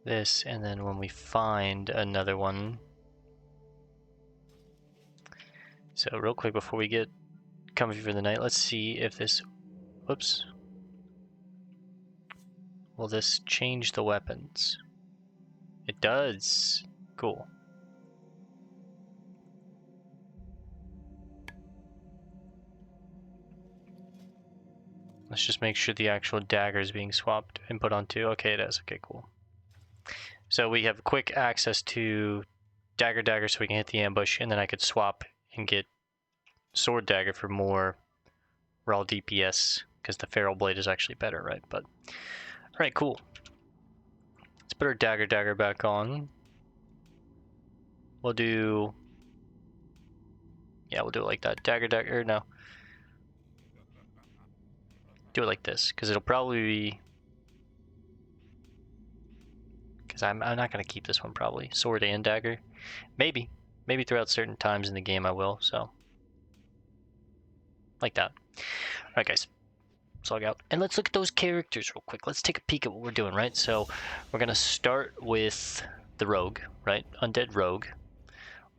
this, and then when we find another one. So real quick before we get comfy for the night, let's see if this, whoops. Will this change the weapons? It does. Cool. Let's just make sure the actual dagger is being swapped and put onto. Okay, it is. Okay, cool. So we have quick access to dagger so we can hit the ambush, and then I could swap and get sword dagger for more raw DPS, because the Feral Blade is actually better, right? But alright, cool. Let's put our dagger back on. we'll do... Yeah, we'll do it like that. Dagger, no. Do it like this, because it'll probably be... Because I'm not going to keep this one, probably. Sword and dagger. Maybe. Maybe throughout certain times in the game I will, so... Like that. Alright, guys. Let's log out. And let's look at those characters real quick. Let's take a peek at what we're doing, right? So, we're going to start with the rogue, right? Undead rogue.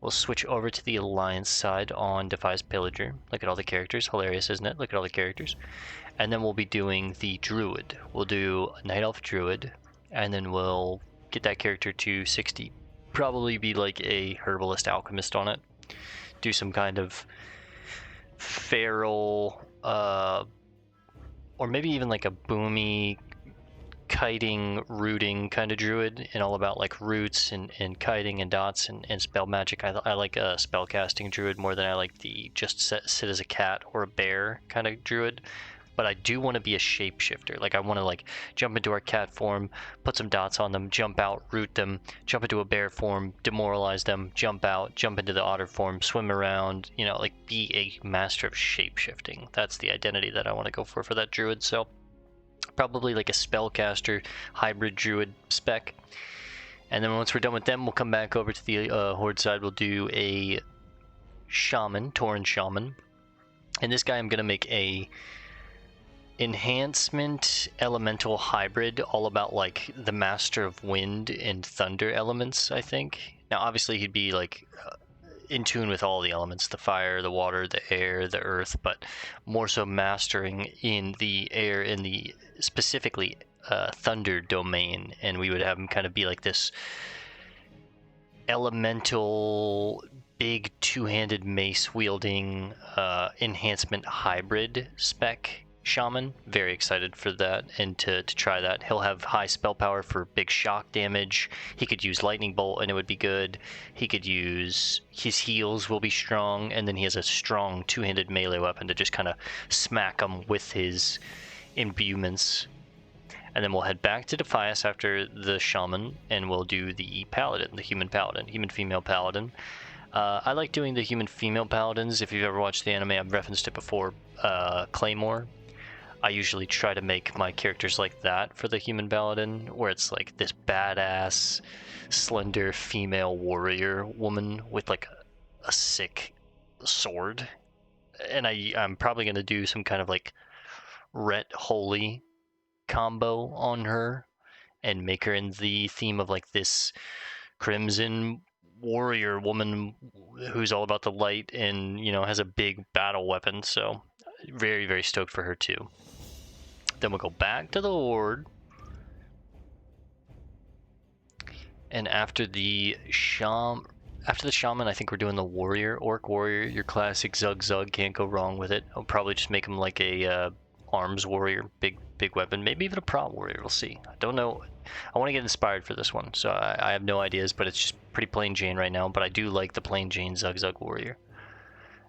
We'll switch over to the Alliance side on Defies Pillager. Look at all the characters. Hilarious, isn't it? Look at all the characters. And then we'll be doing the Druid. We'll do a Night Elf Druid, and then we'll get that character to 60. Probably be like a Herbalist Alchemist on it. Do some kind of feral, or maybe even like a boomy, kiting, rooting kind of druid, and all about like roots and kiting and dots and spell magic. I like a spell casting druid more than I like the just sit as a cat or a bear kind of druid. But I do want to be a shapeshifter. Like I want to like jump into our cat form, put some dots on them, jump out, root them, jump into a bear form, demoralize them, jump out, jump into the otter form, swim around, you know, like be a master of shapeshifting. That's the identity that I want to go for that druid. So probably like a spellcaster hybrid druid spec. And then once we're done with them, we'll come back over to the horde side. We'll do a shaman, Tauren shaman. And this guy I'm going to make a enhancement elemental hybrid, all about like the master of wind and thunder elements, I think. Now obviously he'd be like in tune with all the elements, the fire, the water, the air, the earth, but more so mastering in the air, in the specifically thunder domain. And we would have him kind of be like this elemental big two-handed mace wielding enhancement hybrid spec shaman. Very excited for that and to try that. He'll have high spell power for big shock damage. He could use lightning bolt and it would be good. He could use his heals will be strong, and then he has a strong two-handed melee weapon to just kind of smack him with his imbuements. And then we'll head back to Defias after the shaman, and we'll do the paladin, the human female paladin. I like doing the human female paladins. If you've ever watched the anime, I've referenced it before. Claymore. I usually try to make my characters like that for the human paladin, where it's like this badass, slender female warrior woman with like a sick sword. And I'm probably going to do some kind of like Ret Holy combo on her and make her in the theme of like this crimson warrior woman who's all about the light and, you know, has a big battle weapon. So very, very stoked for her too. Then we'll go back to the horde, and after the shaman, I think we're doing the warrior, orc warrior, your classic zug, can't go wrong with it. I'll probably just make him like a arms warrior, big weapon, maybe even a prot warrior. We'll see. I don't know. I want to get inspired for this one, so I have no ideas, but it's just pretty plain Jane right now. But I do like the plain Jane zug warrior.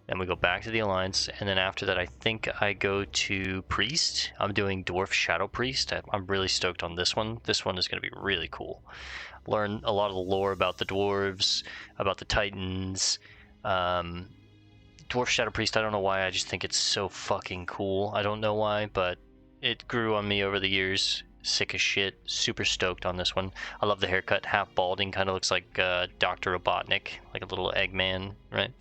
Then we go back to the Alliance, and then after that I think I go to Priest. I'm doing Dwarf Shadow Priest. I'm really stoked on this one. This one is going to be really cool. Learn a lot of the lore about the dwarves, about the titans. Dwarf Shadow Priest, I don't know why, I just think it's so fucking cool. I don't know why, but it grew on me over the years. Sick as shit. Super stoked on this one. I love the haircut. Half balding. Kind of looks like Dr. Robotnik. Like a little Eggman, right?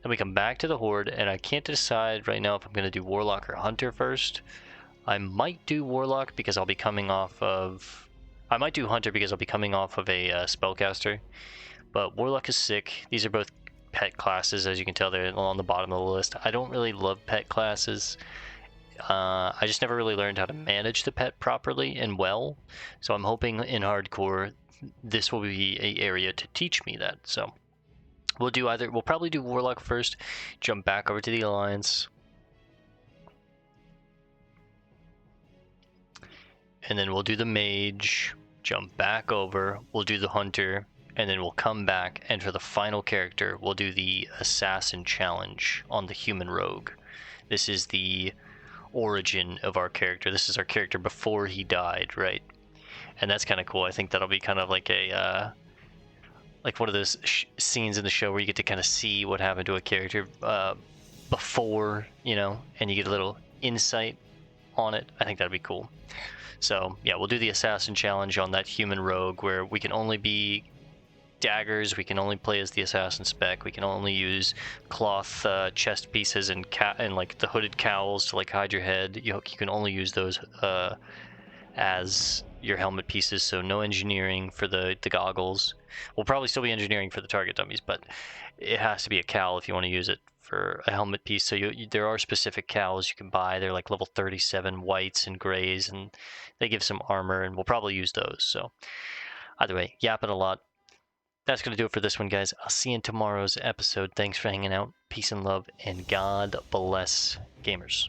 Then we come back to the Horde, and I can't decide right now if I'm going to do Warlock or Hunter first. I might do Warlock because I'll be coming off of... I might do Hunter because I'll be coming off of a Spellcaster. But Warlock is sick. These are both pet classes. As you can tell, they're on the bottom of the list. I don't really love pet classes. I just never really learned how to manage the pet properly and well, so I'm hoping in hardcore this will be an area to teach me that. So we'll probably do Warlock first, jump back over to the Alliance, and then we'll do the Mage, jump back over, we'll do the Hunter, and then we'll come back, and for the final character we'll do the Assassin Challenge on the Human Rogue. This is the origin of our character. This is our character before he died, right? And that's kind of cool. I think that'll be kind of like a like one of those scenes in the show where you get to kind of see what happened to a character before, you know, and you get a little insight on it. I think that'd be cool. So yeah, we'll do the assassin challenge on that human rogue where we can only be daggers, we can only play as the assassin spec, we can only use cloth chest pieces and like the hooded cowls to like hide your head. You can only use those as your helmet pieces, so no engineering for the goggles. We'll probably still be engineering for the target dummies, but it has to be a cowl if you want to use it for a helmet piece. So there are specific cowls you can buy. They're like level 37 whites and grays, and they give some armor, and we'll probably use those. So either way, yapping a lot. That's going to do it for this one, guys. I'll see you in tomorrow's episode. Thanks for hanging out. Peace and love, and God bless gamers.